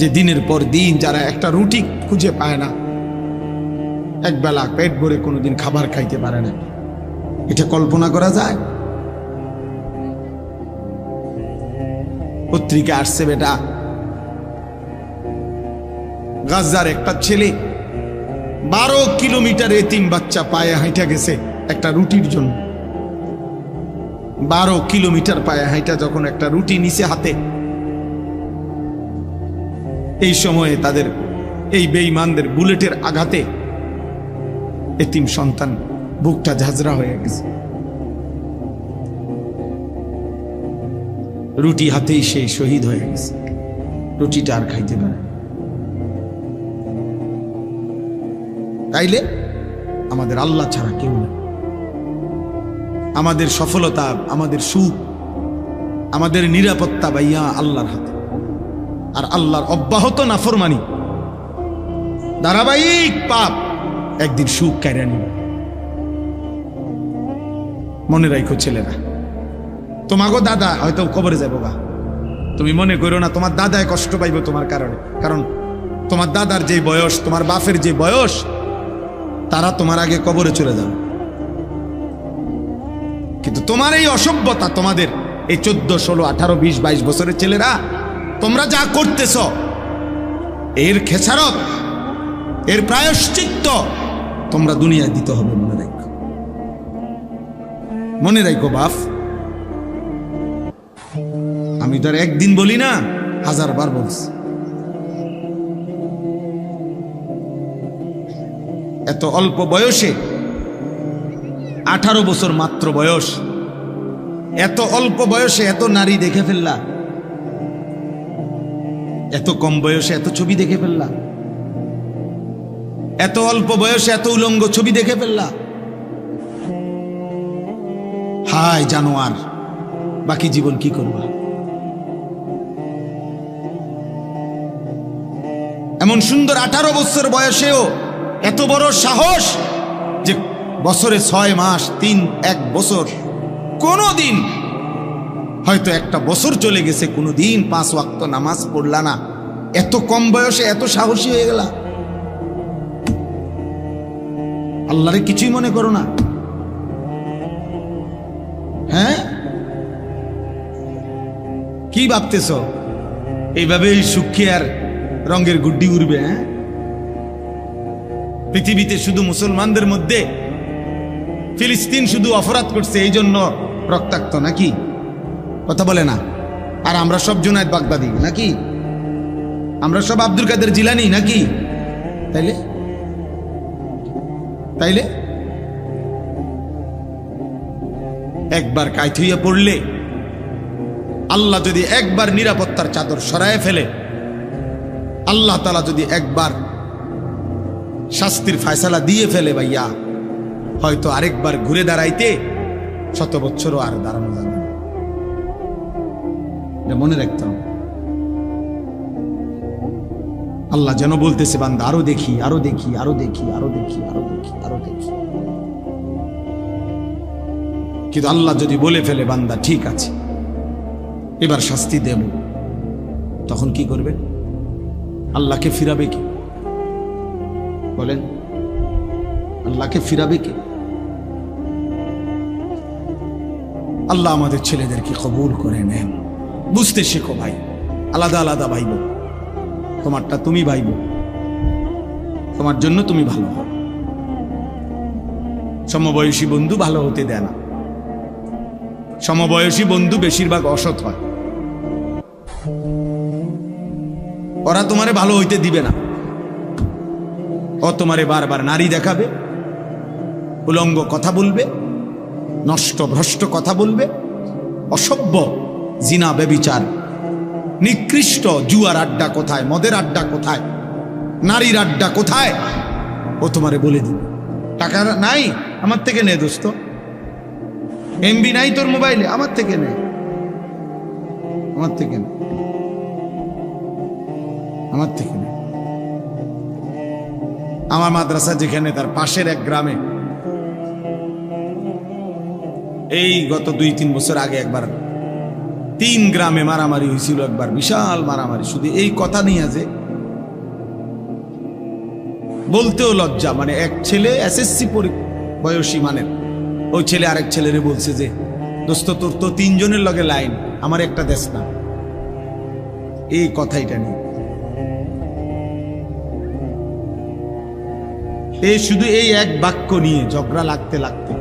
যে দিনের পর দিন যারা একটা রুটি খুঁজে পায় না, একবেলা পেট ভরে কোনোদিন খাবার খাইতে পারে না, এটা কল্পনা করা যায়? পত্রিকা আসছে বেটা, গাজার একটা ছেলে 12 কিলোমিটার এতিম বাচ্চা পায়ে হাঁটা গেছে একটা রুটির জন্য। 12 কিলোমিটার পায়ে হাঁটা যখন একটা রুটি নিচে হাতে, এই সময়ে তাদের এই বেঈমানদের বুলেটের আঘাতে এতিম সন্তান বুকটা ঝাঁঝরা হয়ে গেছে। রুটি হাতেই সেই শহীদ হয়ে গেছে, রুটিটা আর খাইতে পারে। তাইলে আমাদের আল্লাহ ছাড়া কেউ নেই। আমাদের সফলতা, আমাদের সুখ, আমাদের নিরাপত্তা ভাইয়া আল্লাহর হাতে। আর আল্লাহর অব্যাহত নাফরমানি, ধারাবাহিক পাপ একদিন সুখ কেড়ে নিবে। মনে রাখো ছেলেরা, তোমাগো দাদা হয়তো কবরে যাবো বা, তুমি মনে করো না তোমার দাদায় কষ্ট পাইব তোমার কারণে, কারণ তোমার দাদার যে বয়স, তোমার বাপের যে বয়স, তারা তোমার আগে কবরে চলে যাবে। কিন্তু তোমার এই অসভ্যতা, তোমাদের এই 14, 16, 18, 20, 22 বছরের ছেলেরা, তোমরা যা করতেছ, এর খেসারত, এর প্রায়শ্চিত্ত তোমরা দুনিয়ায় দিতে হবে। মনে রাখো, মনে রাখো বাপ, আমি তো আর একদিন বলি না, 1000 বার বলছি। এত অল্প বয়সে, 18 বছর মাত্র বয়স, এত অল্প বয়সে এত নারী দেখে ফেললা, এত কম বয়সে এত ছবি দেখে ফেললা, এত অল্প বয়সে এত উলঙ্গ ছবি দেখে ফেললা। হায় জানোয়ার, বাকি জীবন কি করবা? এমন সুন্দর 18 বছর বয়সেও এত বড় সাহস যে বছরে 6 মাস, 1 বছর, কোনদিন হয়তো একটা বছর চলে গেছে, কোনদিন 5 ওয়াক্ত নামাজ পড়লা না, এত কম বয়সে এত সাহসী হয়ে গেলা। আল্লাহরে কিছুই মনে করো না? হ্যাঁ, কি ভাবতেছ এইভাবে সুখে আর রঙের গুড্ডি উড়বে? হ্যাঁ, পৃথিবীতে শুধু মুসলমানদের মধ্যে ফিলিস্তিন শুধু অপরাধ করছে এই জন্য রক্তাক্ত নাকি? কথা বলে না? আর আমরা সব জুনায়েদ বাগদাদি নাকি? আমরা সব আব্দুল কাদের জিলানি নাকি? তাইলে তাইলে একবার কাইত হইয়া পড়লে, আল্লাহ যদি একবার নিরাপত্তার চাদর সরায় ফেলে, আল্লাহ তাআলা যদি একবার শাস্তির ফয়সালা দিয়ে ফেলে ভাইয়া, হয়তো আরেকবার ঘুরে দাঁড়াইতে 100 বছরও আর দাঁড়ানো যাবে না। এটা মনে রাখতে হবে। আল্লাহ যেন বলতেছে, বান্দা আরো দেখি, আরো দেখি, আরো দেখি, আরো দেখি, আরো দেখি, আরো দেখি। কিন্তু আল্লাহ যদি বলে ফেলে, বান্দা ঠিক আছে এবার শাস্তি দেব, তখন কি করবে? আল্লাহকে ফিরাবে কি? বলেন। আল্লাহকে ফিরাবে কে? আল্লাহ আমাদের ছেলেদেরকে কবুল করে নেন। বুঝতে শেখো ভাই, আলাদা আলাদা ভাইব, তোমারটা তুমি ভাইব, তোমার জন্য তুমি ভালো হও। সমবয়সী বন্ধু ভালো হতে দেয় না। সমবয়সী বন্ধু বেশিরভাগ অসৎ হয়, ওরা তোমারে ভালো হইতে দিবে না। ও তোমারে বারবার নারী দেখাবে, উলঙ্গ কথা বলবে, নষ্ট ভ্রষ্ট কথা বলবে, অসভ্য, জিনা ব্যভিচার, নিকৃষ্ট জুয়ার আড্ডা কোথায়, মদের আড্ডা কোথায়, নারীর আড্ডা কোথায়, ও তোমারে বলে দিবে। টাকা নাই, আমার থেকে নে দোস্ত। এমবি নাই তোর মোবাইলে, আমার থেকে নে, আমার থেকে নে, আমার থেকে নে। আমার মাদ্রাসা যেখানে, তার পাশের এক গ্রামে এই গত 2-3 বছর আগে একবার 3 গ্রামে মারামারি হয়েছিল। একবার বিশাল মারামারি, শুধু এই কথা নিয়ে যে বলতেও লজ্জা। মানে এক ছেলে এসএসসি বয়সী মানের, ওই ছেলে আরেক ছেলেরে বলছে যে দোস্ত তোর তো 3 জনের লগে লাইন, আমার একটা দেশ না। এই কথাইটা নিয়ে এই শুধু এই এক বাক্য নিয়ে ঝগড়া লাগতে লাগতে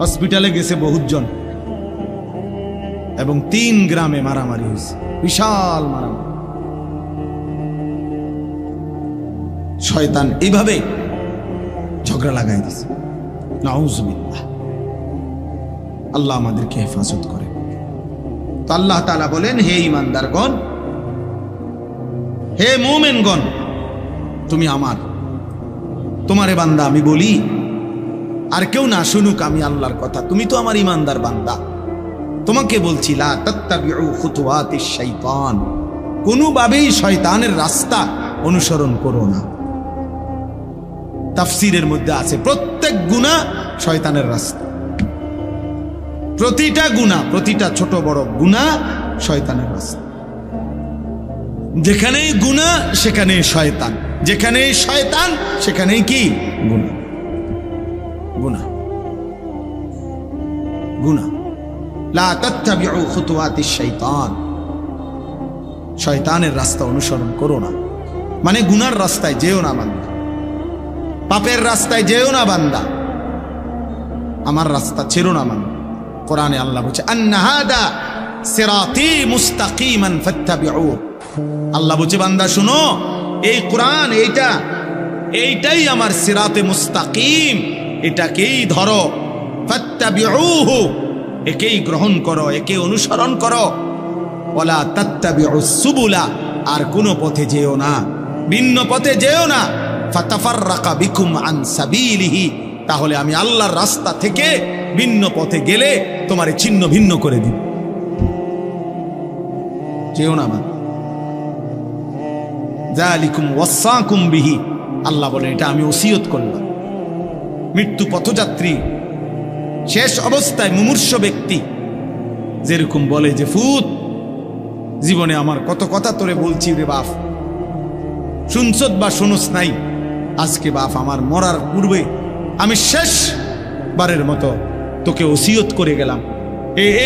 হসপিটালে গেছে বহুজন, এবং 3 গ্রামে মারামারি হয়েছে, বিশাল মারামারি। শয়তান এইভাবে ঝগড়া লাগাই দিছে। নাউজুবিল্লাহ, আল্লাহ আমাদেরকে হেফাজত করে। তো আল্লাহ তাআলা বলেন, হে ঈমানদারগণ, হে মুমিনগণ, তুমি আমার, তোমারে বান্দা আমি বলি, আর কেউ না শুনুক আমি আল্লাহর কথা। তুমি তো আমার ঈমানদার বান্দা, তোমাকে বলছি লা তাত্তাবিউ খুতুওয়াতিশ শাইতান, কোনোভাবেই শয়তানের রাস্তা অনুসরণ করো না। তাফসীরের মধ্যে আছে প্রত্যেক গুনাহ শয়তানের রাস্তা, প্রতিটা গুনাহ, প্রতিটা ছোট বড় গুনাহ শয়তানের রাস্তা। যেখানেই গুনাহ সেখানেই শয়তান, যেখানেই শয়তান সেখানেই কি গুনাহ। গুনাহ গুনাহ লা তাত্তাবিউ খুতুওয়াতিশ শাইতান, শয়তানের রাস্তা অনুসরণ করো না। মানে গুনার রাস্তায় যেও না বান্দা, পাপের রাস্তায় যেও না বান্দা, আমার রাস্তা ছেড়ো না বান্দা। কোরআনে আল্লাহ বলছে আন্না হাদা সিরাতি মুস্তাকিমান ফাত্তাবিউ, আল্লাহ বলছে বান্দা শুনো, এই কোরআন এইটাই আমার সিরাতে মুস্তাকিম, এটাকেই ধরো, ফাত্তাবিউহু, একেই গ্রহণ করো, একে অনুসরণ করো। ওয়ালা তাত্তাবিউস সুবুলা, আর কোন পথে যেও না, ভিন্ন পথে যেও না। ফাতাফাররাকা বিকুম আন সাবিলিহি, তাহলে আমি আল্লাহর রাস্তা থেকে ভিন্ন পথে গেলে তোমারে ছিন্ন ভিন্ন করে দিব। যেও না মা, যালিকুম ওয়াসাকুম বিহি, আল্লাহ বলে এটা আমি ওসিয়ত করলাম। মৃত্যু পথযাত্রী, শেষ অবস্থায় মুমূর্ষ ব্যক্তি যেরকম বলে যে ফুত, জীবনে আমার কত কথা তোরে বলছি রে বাপ, শুনছত বা শুনুস নাই, আজকে বাপ আমার মরার পূর্বে আমি শেষবারের মতো তোকে ওসিয়ত করে গেলাম।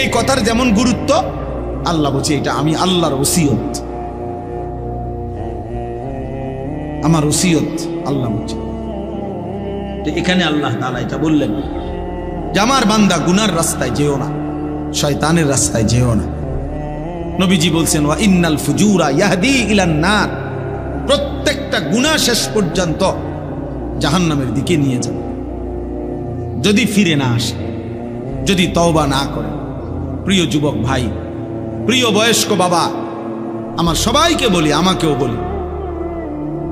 এই কথার যেমন গুরুত্ব, আল্লাহ বলছে এটা আমি আল্লাহর ওসিয়ত, আমার ওসিয়ত। আল্লাহ বলছে এখানে আল্লাহ তাআলা এটা বললেন যে আমার বান্দা গুনার রাস্তায় যেও না, শয়তানের রাস্তায় যেও না। নবীজি বলছেন ওয়া ইন্নাল ফুজুরা ইয়াহদি ইলান নার, প্রত্যেকটা গুনাহ শেষ পর্যন্ত জাহান্নামের দিকে নিয়ে যাবে যদি ফিরে না আসে, যদি তওবা না করে। প্রিয় যুবক ভাই, প্রিয় বয়স্ক বাবা, আমার সবাইকে বলি, আমাকেও বলি,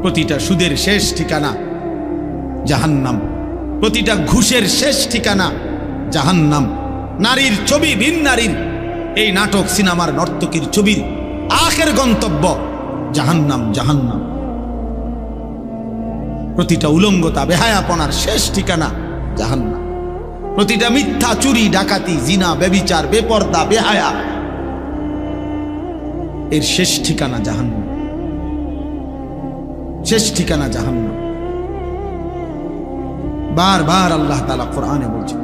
প্রতিটা সুদের শেষ ঠিকানা জাহান্নাম, প্রতিটা ঘুষের শেষ ঠিকানা জাহান্নাম। নারীর ছবি, ভিন নারীর এই নাটক সিনেমার নর্তকীর ছবির আখের গন্তব্য জাহান্নাম, জাহান্নাম। প্রতিটা উলঙ্গতা, বেহায়াপনার শেষ ঠিকানা জাহান্নাম। প্রতিটা মিথ্যা, চুরি, ডাকাতি, জিনা, ব্যভিচার, বেপর্দা, বেহায়া, এর শেষ ঠিকানা জাহান্নাম, শেষ ঠিকানা জাহান্নাম। বারবার আল্লাহ তাআলা কোরআনে বলছেন,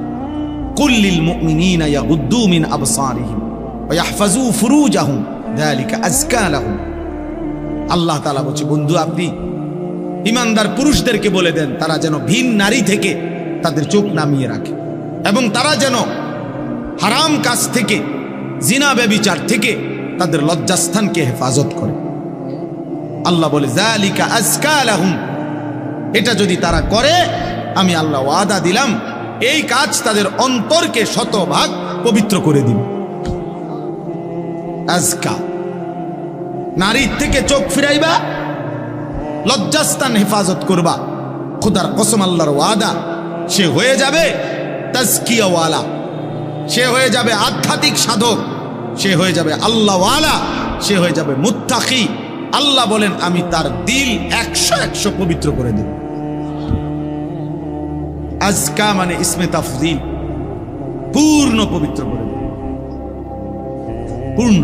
কুল লিল মুমিনিনা ইয়াগুদ্দু মিন আবসারিহিম ওয়া ইয়াহফাজু ফুরুজাহুম যালিকা আযকা লাহুম। আল্লাহ তাআলা বলছে, বন্ধু আপনি ঈমানদার পুরুষদেরকে বলে দেন তারা যেন ভিন নারী থেকে তাদের চোখ নামিয়ে রাখে এবং তারা যেন হারাম কাজ থেকে, জিনা ব্যভিচার থেকে তাদের লজ্জাস্থানকে হেফাজত করে। আল্লাহ বলে যালিকা আযকা লাহুম, এটা যদি তারা করে আমি আল্লাহ ওয়াদা দিলাম এই কাজ তাদের অন্তরকে শতভাগ পবিত্র করে দিব। আযকা, নারীর থেকে চোখ ফিরাইবা, লজ্জাস্থান হেফাজত করবা, খোদার কসম আল্লাহর ওয়াদা, সে হয়ে যাবে তাজকিয়াওয়ালা, সে হয়ে যাবে আধ্যাত্মিক সাধক, সে হয়ে যাবে আল্লাহওয়ালা, সে হয়ে যাবে মুত্তাকি। আল্লাহ বলেন আমি তার দিল 100 পবিত্র করে দেব। আজকা মানে ইসমে তাফজিল, পূর্ণ পবিত্র করে দেব, পূর্ণ।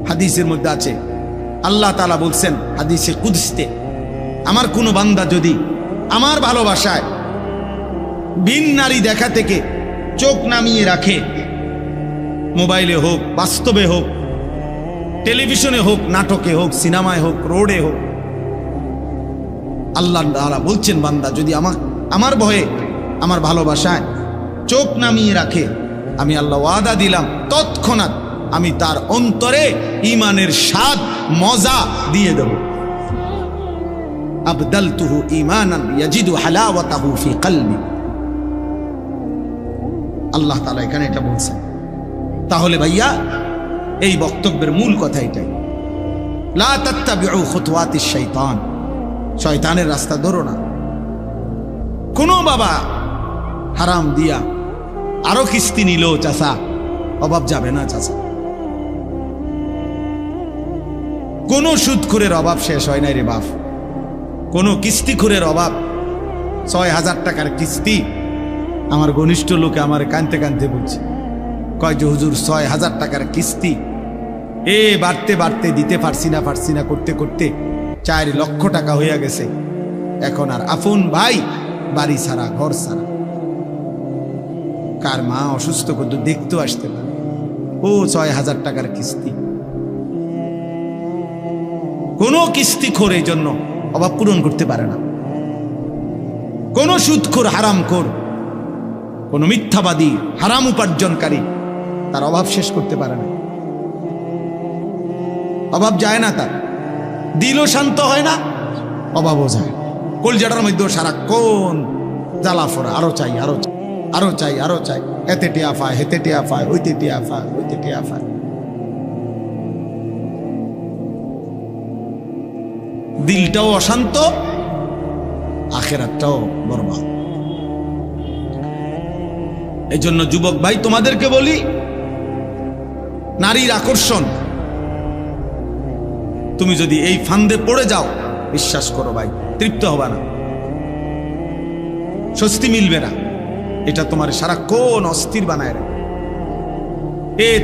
হাদিসের মধ্যে আছে আল্লাহ তাআলা বলছেন হাদিসে কুদসিতে, আমার কোনো বান্দা যদি আমার ভালোবাসায় ভিন নারী দেখা থেকে চোখ নামিয়ে রাখে, মোবাইলে হোক, বাস্তবে হোক, টেলিভিশনে হোক, নাটকে হোক, সিনেমায় হোক, রোডে হোক, আল্লাহ তাআলা বলছেন বান্দা যদি আমার ভয়ে, আমার ভালোবাসায় চোখ নামিয়ে রাখে, আমি আল্লাহ ওয়াদা দিলাম তৎক্ষণাৎ আমি তার অন্তরে ঈমানের স্বাদ মজা দিয়ে দেব। আবদালতুহু ঈমানান ইয়াজিদু হালাওয়াতাহু ফি কলবি। আল্লাহ তাআলা এখানে এটা বলছেন। তাহলে ভাইয়া এই বক্তব্যের মূল কথা এটাই, লা তাত্তাবিউ খুতুওয়াতিশ শাইতান, শয়তানের রাস্তা ধরো না। কোন বাবা হারাম দিয়া আরো কিস্তি নিল, চাচা অভাব যাবে না চাচা। কোন সুদখোরের অভাব শেষ হয় নাই রে বাপ, কোন কিস্তিখোরের অভাব। ৬,০০০ টাকার কিস্তি, আমার ঘনিষ্ঠ লোকে আমার কানতে কানতে বলছে, কয় যে হুজুর ৬,০০০ টাকার কিস্তি বাড়তে বাড়তে দিতে পারছি না করতে করতে ৪ লক্ষ টাকা হইয়া গেছে। এখন আর আপন ভাই বাড়ি ছাড়া, ঘর ছাড়া, কার মা অসুস্থ করতো দেখতেও আসতে পারে, ও ৬,০০০ টাকার কিস্তি। কোন কিস্তিখোর এই জন্য অভাব পূরণ করতে পারে না, কোন সুদখোর, হারামখোর, কোন মিথ্যাবাদী, হারাম উপার্জনকারী তার অভাব শেষ করতে পারে না। অভাব যায় না, তার দিলও শান্ত হয় না, অভাবও যায়। কলজাটার মধ্যে সারাক্ষণ জ্বালা ফোড়া, আরো চাই, আরো চাই, আরো চাই, আরো চাই, এতে টিয়া পায়, হেতে টিয়া পায়, ওইতে টিয়া পায়, ওইতে টিয়া পায়। দিলটাও অশান্ত, আখেরাতটাও বরবাদ। এই জন্য যুবক ভাই তোমাদেরকে বলি, নারীর আকর্ষণ, তুমি যদি এই ফান্দে পড়ে যাও, বিশ্বাস করো ভাই তৃপ্ত হবে না, স্বস্তি মিলবে না। এটা তোমার সারাক্ষণ অস্থির বানায় রাখে।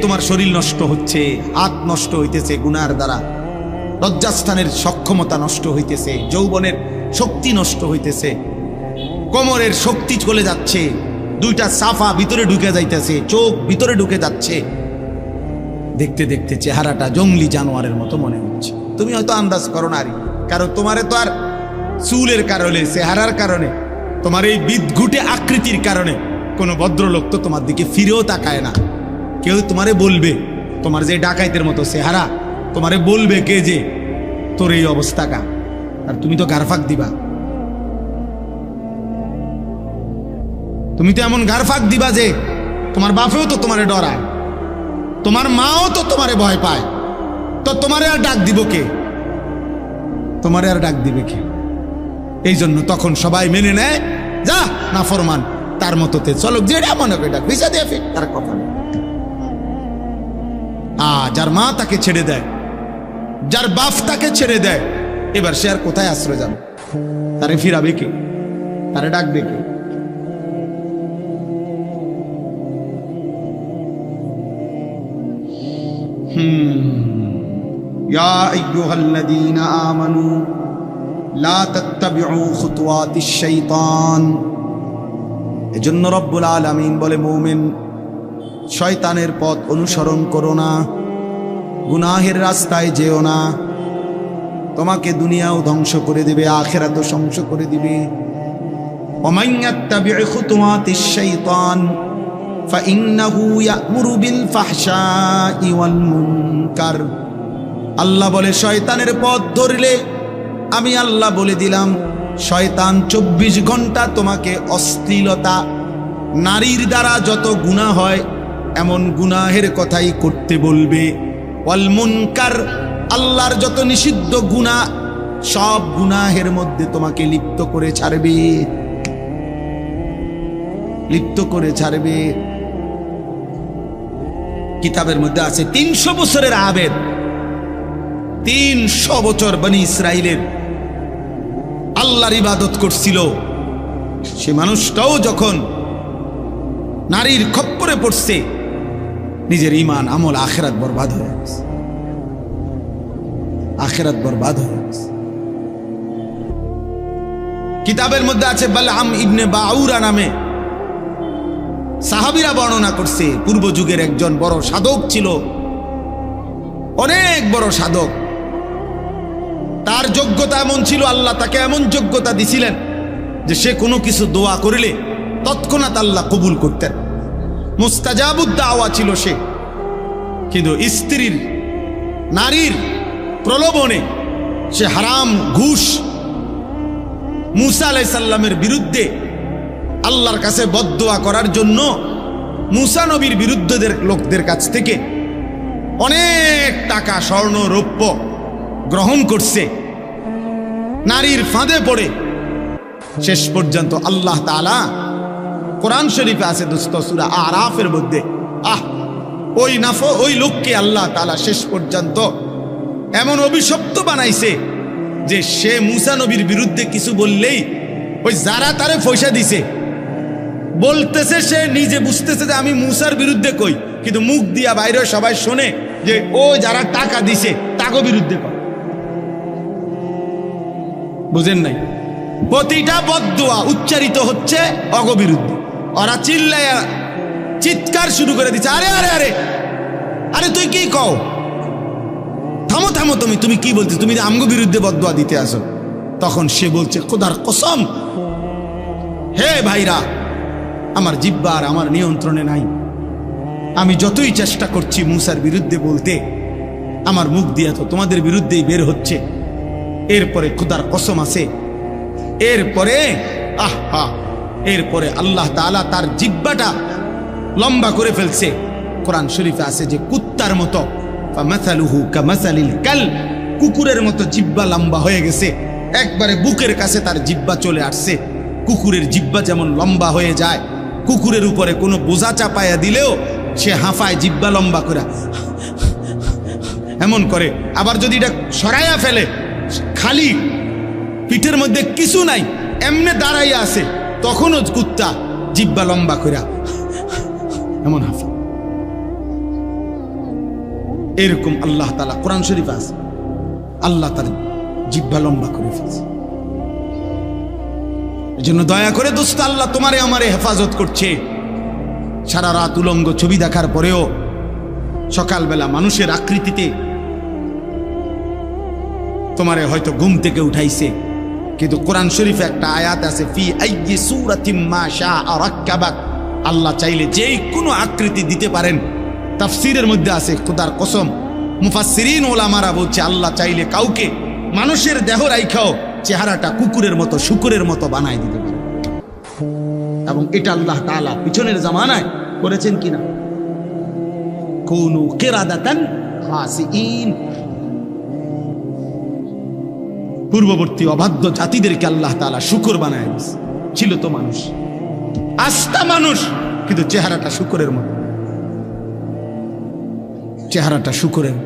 তোমার শরীর নষ্ট হচ্ছে, হাত নষ্ট হইতেছে গুনার দ্বারা, লজ্জাস্থানের সক্ষমতা নষ্ট হইতেছে, যৌবনের শক্তি নষ্ট হইতেছে, কোমরের শক্তি চলে যাচ্ছে, দুইটা সাফা ভিতরে ঢুকে যাইতেছে, চোখ ভিতরে ঢুকে যাচ্ছে, দেখতে দেখতে চেহারাটা জঙ্গলি জানোয়ারের মতো মনে হচ্ছে। তুমি হয়তো আন্দাজ করো নারী, কারণ তোমারে তো আর চুলের কারণে, চেহারার কারণে, তোমার এই বিদঘুটে আকৃতির কারণে কোনো ভদ্রলোক তো তোমার দিকে ফিরেও তাকায় না। কেউ তোমারে বলবে, তোমার যে ডাকাইতের মতো চেহারা, তোমারে বলবে কে যে তোর এই অবস্থা কা, আর তুমি তো গারফাক দিবা, তুমি তো এমন গারফাক দিবা যে তোমার বাপেও তো তোমারে ডরায়, তোমার মাও তো তোমারে ভয় পায়, তো তোমারে আর ডাক দিব কে, তোমারে আর ডাক দিবে কে? এই জন্য তখন সবাই মেনে নেয়, যা না ফরমান, তার মতোতে চলো, যেটা মনে করে ডাক, ভিসা দিয়ে ফির, তার কথা নেই। যার মা তাকে ছেড়ে দেয়, যার বাপ তাকে ছেড়ে দেয়, এবার সে আর কোথায় আশ্রয় যাবে? তারে ফিরাবে কে? তারে ডাকবে কে? ইয়া আইয়ুহাল্লাযীনা আমানু লা তাত্তাবিউ খুতুওয়াতিশ শাইতান। এজন্য রব্বুল আলামিন বলে, মুমিন শয়তানের পথ অনুসরণ করো না, গুনাহের রাস্তায় যেও না, তোমাকে দুনিয়াও ধ্বংস করে দিবে, আখিরাতও ধ্বংস করে দিবে। ওমান ইয়াত্তাবিউ খুতুওয়াতিশ শাইতান ফাইন্নাহু ইয়া'মুরু বিল ফাহশাই ওয়াল মুনকার। আল্লাহ বলে, শয়তানের পথ ধরলে আমি আল্লাহ বলে দিলাম, শয়তান 24 ঘন্টা তোমাকে অশ্লীলতা, নারীর দ্বারা যত গুনাহ হয় এমন গুনাহের কথাই করতে বলবে। ওয়াল মুনকার, আল্লাহর যত নিষিদ্ধ গুনাহ, সব গুনাহের মধ্যে তোমাকে লিপ্ত করে ছাড়বে, লিপ্ত করে ছাড়বে। কিতাবের মধ্যে আছে 300 বছরের আবেদ, 300 বছর বনি ইসরাইলের আল্লাহর ইবাদত করছিল, সে মানুষটাও যখন নারীর খপ্পরে পড়ছে, নিজের ঈমান আমল আখিরাত বরবাদ হয়ে গেছে, আখিরাত বরবাদ হয়ে গেছে। কিতাবের মধ্যে আছে বালআম ইবনে বাউরা নামে সাহাবীরা বর্ণনা করছে, পূর্ব যুগের একজন বড় সাধক ছিল, অনেক বড় সাধক। তার যোগ্যতা এমন ছিল, আল্লাহ তাকে এমন যোগ্যতা দিছিলেন যে সে কোনো কিছু দোয়া করলে তৎক্ষণাৎ আল্লাহ কবুল করতেন, মুস্তাজাবুদ দাওয়া ছিল সে। কিন্তু স্ত্রীর, নারীর প্রলোভনে সে হারাম, ঘুষ, মুসা আলাইহিস সালামের বিরুদ্ধে আল্লাহর কাছে বদদোয়া করার জন্য মুসা নবীর বিরুদ্ধদের লোকদের কাছ থেকে অনেক টাকা, স্বর্ণ, রৌপ্য গ্রহণ করছে। নারীর ফাঁদে পড়ে শেষ পর্যন্ত আল্লাহ তাআলা, কোরআন শরীফে আছে দোস্ত, সূরা আরাফের মধ্যে, ওই লোককে আল্লাহ তাআলা শেষ পর্যন্ত এমন অভিশপ্ত বানাইছে যে সে মুসা নবীর বিরুদ্ধে কিছু বললেই ওই যারা তারে পয়সা দিছে বলতেছে, সে নিজে বুঝতেছে যে আমি মুসার বিরুদ্ধে কই, কিন্তু মুখ দিয়া বাইরে সবাই শোনে যে ও যারা টাকা দিছে তাকে বিরুদ্ধে কয়। বুঝেন নাই? প্রতিটা বদদোয়া উচ্চারিত হচ্ছে অগ বিরুদ্ধে। ওরা চিল্লায়া চিৎকার শুরু করে দিচ্ছে, আরে আরে আরে আরে তুই কি কও, থামো থামো, তুমি কি বলছো, তুমি আমগো বিরুদ্ধে বদদোয়া দিতে আসো। তখন সে বলছে, খোদার কসম, হে ভাইরা, আমার জিহ্বা আর আমার নিয়ন্ত্রণে নাই, আমি যতই চেষ্টা করছি মুসার বিরুদ্ধে বলতে, আমার মুখ দিয়ে তো তোমাদের বিরুদ্ধেই বের হচ্ছে। এরপরে খোদার কসম আছে, এরপরে আল্লাহ তাআলা তার জিহ্বাটা লম্বা করে ফেলছে। কোরআন শরীফে আছে যে কুত্তার মতো, ফামাসালুহু কামাসালিল কালব, কুকুরের মতো জিহ্বা লম্বা হয়ে গেছে, একবারে বুকের কাছে তার জিহ্বা চলে আসছে। কুকুরের জিহ্বা যেমন লম্বা হয়ে যায়, কুকুরের উপরে কোনো বোঝা চাপায়া দিলেও সে হাঁফায় জিহ্বা লম্বা করে এমন করে। আবার যদি এটা সরাইয়া ফেলে, খালি পিঠের মধ্যে কিছু নাই, এমনে দাঁড়াইয়া আছে, তখনও কুত্তা জিহ্বা লম্বা করে এমন হাঁফা। এরকম আল্লাহ তাআলা কোরআন শরীফ আছে, আল্লাহ তার জিহ্বা লম্বা করে ফেলছে। এজন্য দয়া করে দোস্ত, আল্লাহ তোমারে আমারে হেফাজত করছে। সারা রাত উলঙ্গ ছবি দেখার পরেও সকালবেলা মানুষের আকৃতিতে তোমারে হয়তো ঘুম থেকে উঠাইছে, কিন্তু কোরআন শরীফে একটা আয়াত আছে, ফি আইয়ি সূরাতিম মা শাআ রাক্কাবাক, আল্লাহ চাইলে যেই কোনো আকৃতি দিতে পারেন। তাফসীরের মধ্যে আছে, খোদার কসম, মুফাসসিরিন ওলামারা বলছে আল্লাহ চাইলে কাউকে মানুষের দেহ রাইখাও চেহারাটা কুকুরের মতো, শুকুরের মতো বানায় দিতে পারে। এবং এটা আল্লাহ তাআলা পিছনের জামানায় করেছেন কিনা, কুনু কিরাদাতান খাসিইন, পূর্ববর্তী অবাধ্য জাতিদেরকে আল্লাহ তাআলা শুকর বানায় দিয়েছে। ছিল তো মানুষ, আস্তা মানুষ, কিন্তু চেহারাটা শুকরের মতো, চেহারাটা শুকরের,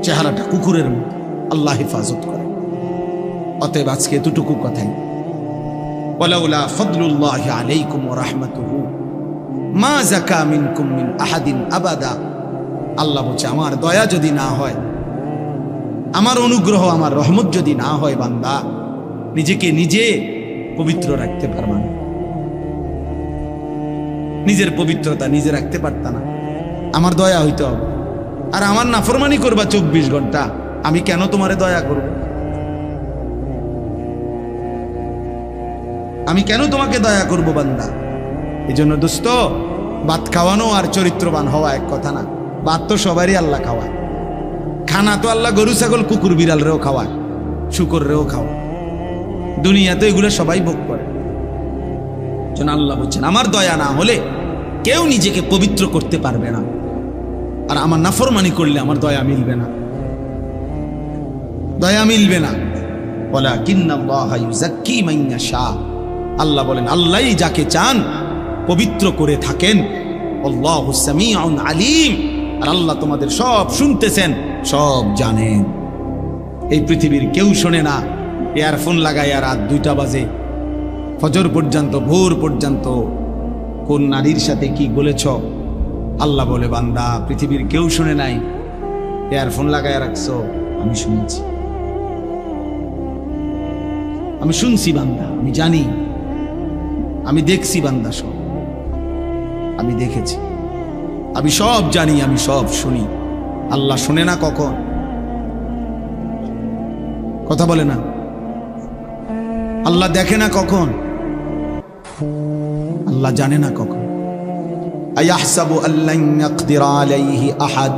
চেহারাটা কুকুরের মতো। আল্লাহ হেফাজত করে। অতএব আজকে এতটুকু কথাই, ওয়ালাউলা ফাদলুল্লাহি আলাইকুম ওয়া রাহমাতুহু মা যাকা মিনকুম মিন আহাদিন আবাদা। আল্লাহ বলছে, আমার দয়া যদি না হয়, আমার অনুগ্রহ, আমার রহমত যদি না হয়, বান্দা নিজেকে নিজে পবিত্র রাখতে পারবা না। নিজের পবিত্রতা নিজে রাখতে পারতা না, আমার দয়া হইতে হবে। আর আমার নাফরমানি করবা 24 ঘন্টা, আমি কেন তোমারে দয়া করব? আমি কেন তোমাকে দয়া করব বান্দা? এই জন্য দোস্ত, ভাত খাওয়ানো আর চরিত্রবান হওয়া এক কথা না। ভাত তো সবারই আল্লাহ খাওয়ায়, খানা তো আল্লাহ গরু ছাগল কুকুর বিড়াল রেও খাওয়ায়, শুকর রেও খাওয়ায়। দুনিয়াতে এগুলো সবাই ভোগ করে। যেন আল্লাহ বলছেন, আমার দয়া না হলে কেউ নিজেকে পবিত্র করতে পারবে না, আর আমার নাফরমানি করলে আমার দয়া মিলবে না, দয়া মিলবে না। ওয়ালাকিন্নাল্লাহা ইউযাক্কি মান ইয়াশা, আল্লাহ বলেন আল্লাহই যাকে চান পবিত্র করে থাকেন। আল্লাহু সামিউন আলিম, আর আল্লাহ তোমাদের সব শুনতেছেন, সব জানেন। এই পৃথিবীর কেউ শোনে না ইয়ারফোন লাগাইয়া রাত 2টা বাজে ফজর পর্যন্ত, ভোর পর্যন্ত কোন নারীর সাথে কি বলেছ। আল্লাহ বলে, বান্দা পৃথিবীর কেউ শুনে নাই, ইয়ারফোন লাগাইয়া রাখছো, আমি শুনেছি, আমি শুনছি বান্দা, আমি জানি, আমি দেখছি বান্দা, সব আমি দেখেছি, আমি সব জানি, আমি সব শুনি। আল্লাহ শুনে না কখন? কথা বলে না। আল্লাহ দেখে না কখন? আল্লাহ জানে না কখন? আয়াহসাবু আল্লান ইয়াকদির আলাইহি আহাদ,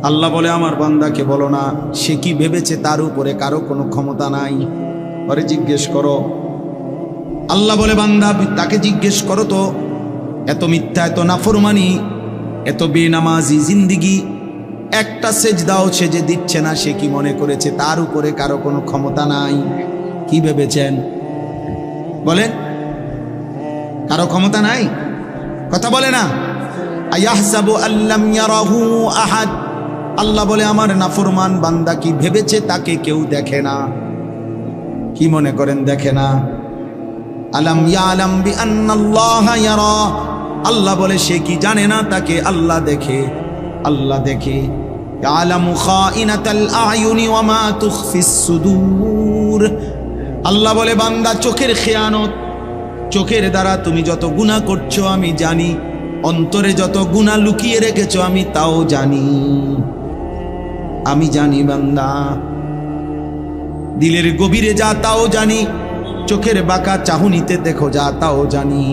আল্লাহ বলে আমার বান্দাকে বলো না সে কি ভেবেছে তার উপরে কারো কোনো ক্ষমতা নাই, পরে জিজ্ঞেস করো। আল্লাহ বলে বান্দা তাকে জিজ্ঞেস করো তো, এত মিথ্যা, এত নাফরমানি, এত বেনামাজি জিন্দিগি, একটা সেজদাও সে যে দিচ্ছে না, সে কি মনে করেছে তার উপরে কারো কোনো ক্ষমতা নাই? কি ভেবেছেন? বলেন, কারো ক্ষমতা নাই? কথা বলে না। আয়াহসাবু আল্লাম ইয়ারাহু আহাদ, আল্লাহ বলে আমার নাফরমান বান্দা কি ভেবেছে তাকে কেউ দেখে না? কি মনে করেন দেখে না? আলাম ইয়ালাম বিআন্নাল্লাহা ইয়ারা, আল্লাহ বলে সে কি জানে না তাকে আল্লাহ দেখে? আল্লাহ দেখে। ইয়ালামু খাইনাতাল আয়ুনি ওয়া মা তুখফিস সুদূর, আল্লাহ বলে বান্দা চোখের খেয়ানত, চোখের দ্বারা তুমি যত গুনাহ করছো আমি জানি, অন্তরে যত গুনাহ লুকিয়ে রেখেছো আমি তাও জানি, আমি জানি বান্দা। দিলের গভীরে যা তাও জানি, চোখের বাঁকা চাহনিতে দেখো যা তাও জানি।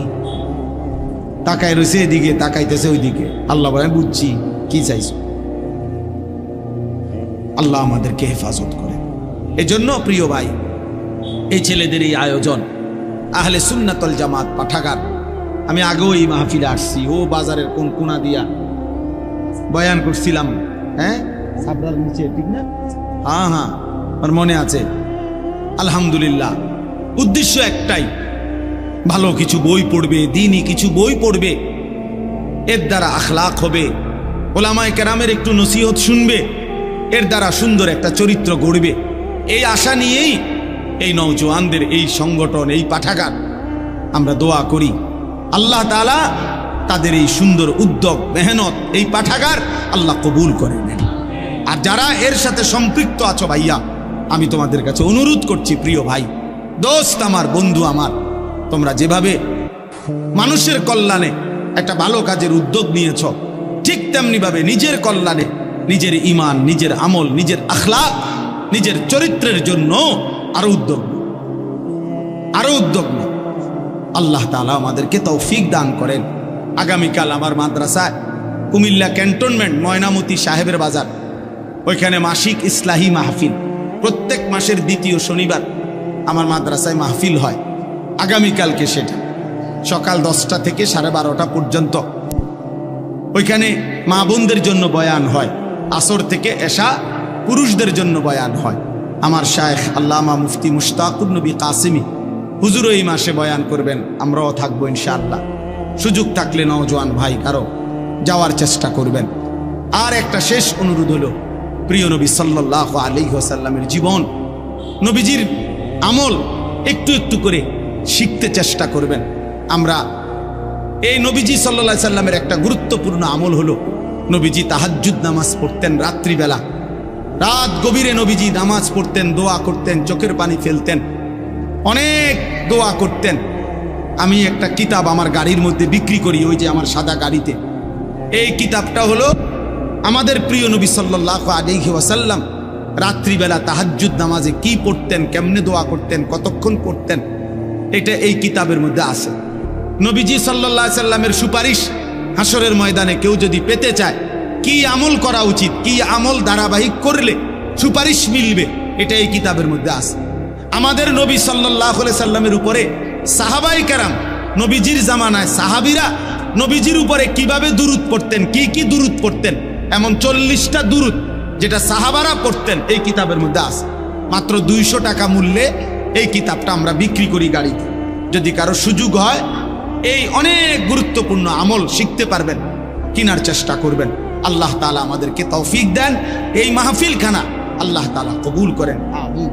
তাকায় রয়েছে এদিকে, তাকাইতেছে ওইদিকে, আল্লাহ বলে বুঝছি কি চাইছো। আল্লাহ আমাদেরকে হেফাজত করে। এজন্য প্রিয় ভাই, এই ছেলেদের এই আয়োজন আহলে সুন্নাতুল জামাত পাঠাগার, আমি আগেও এই মাহফিলে আসছি, ও বাজারের কোন কোনা দিয়া বয়ান করছিলাম, হ্যাঁ সাবরার নিচে, ঠিক না? হ্যাঁ হ্যাঁ, আমার মনে আছে। আলহামদুলিল্লাহ, উদ্দেশ্য একটাই, ভালো কিছু বই পড়বে, দ্বীনি কিছু বই পড়বে, এর দ্বারা আখলাক হবে, ওলামায়ে কেরামের একটু নসিহত শুনবে, এর দ্বারা সুন্দর একটা চরিত্র গড়বে। এই আশা নিয়েই এই নওজোয়ানদের এই সংগঠন, এই পাঠাগার, আমরা দোয়া করি আল্লাহ তাআলা তাদের এই সুন্দর উদ্যোগ, মেহনত, এই পাঠাগার আল্লাহ কবুল করে নেন। আর যারা এর সাথে সম্পৃক্ত আছো ভাইয়া, আমি তোমাদের কাছে অনুরোধ করছি, প্রিয় ভাই, দোস্ত আমার, বন্ধু আমার, তোমরা যেভাবে মানুষের কল্যাণে একটা ভালো কাজের উদ্যোগ নিয়েছ, ঠিক তেমনি ভাবে নিজের কল্যাণে, নিজের ঈমান, নিজের আমল, নিজের আখলাক, নিজের চরিত্রের জন্য আরো উদ্যোগ নাও। আল্লাহ তাআলা আমাদেরকে তৌফিক দান করেন। আগামীকাল আমার মাদ্রাসায় কুমিল্লা ক্যান্টনমেন্ট ময়নামতি সাহেবের বাজার, ওইখানে মাসিক ইসলাহি মাহফিল, প্রত্যেক মাসের দ্বিতীয় শনিবার আমার মাদ্রাসায় মাহফিল হয়। আগামীকালকে সেটা সকাল 10টা থেকে 12:30 পর্যন্ত ওইখানে মা বোনদের জন্য বয়ান হয়, আসর থেকে এশা পুরুষদের জন্য বয়ান হয়। আমার শায়েখ আল্লামা মুফতি মুশতাকুর নবী কাসিমি হুজুর এই মাসে বয়ান করবেন, আমরাও থাকবো ইনশাআল্লাহ। সুযোগ থাকলে নওজোয়ান ভাই কারো যাওয়ার চেষ্টা করবেন। আর একটা শেষ অনুরোধ হলো, প্রিয় নবী সাল্লাল্লাহু আলাইহি ওয়াসাল্লামের জীবন, নবীজির আমল একটু একটু করে শিখতে চেষ্টা করবেন। আমরা এই নবীজি সাল্লাল্লাহু আলাইহি সাল্লামের একটা গুরুত্বপূর্ণ আমল হলো, নবীজি তাহাজ্জুদ নামাজ পড়তেন রাত্রিবেলা। রাত গভীরে নবীজি নামাজ পড়তেন, দোয়া করতেন, চোখের পানি ফেলতেন, অনেক দোয়া করতেন। আমি একটা কিতাব আমার গাড়ির মধ্যে বিক্রি করি, ওই যে আমার সাদা গাড়িতে। এই কিতাবটা হলো আমাদের প্রিয় নবী সাল্লাল্লাহু আলাইহি ওয়াসাল্লাম রাত্রিবেলা তাহাজ্জুদ নামাজে কি পড়তেন, কেমনে দোয়া করতেন, কতক্ষণ পড়তেন, এটা এই কিতাবের মধ্যে আছে। নবীজি সাল্লাল্লাহু আলাইহি সাল্লামের সুপারিশ হাসরের ময়দানে কেউ যদি পেতে চায়, কি আমল করা উচিত, কি আমল ধারাবাহিক করলে সুপারিশ মিলবে, এটা এই কিতাবের মধ্যে আছে। আমাদের নবী সাল্লাল্লাহু আলাইহি সাল্লামের উপরে সাহাবায়ে কেরাম, নবীজির জামানায় সাহাবীরা নবীজির উপরে কিভাবে দুরূদ পড়তেন, কি কি দুরূদ পড়তেন, এমন 40টা দুরূদ যেটা সাহাবারা পড়তেন এই কিতাবের মধ্যে আছে। মাত্র 200 টাকা মূল্যে এই কিতাবটা আমরা বিক্রি করি গাড়িতে। যদি কারো সুযোগ হয় এই অনেক গুরুত্বপূর্ণ আমল শিখতে পারবেন, কেনার চেষ্টা করবেন। আল্লাহ তাআলা আমাদেরকে তৌফিক দেন, এই মাহফিলখানা আল্লাহ তাআলা কবুল করেন, আমিন।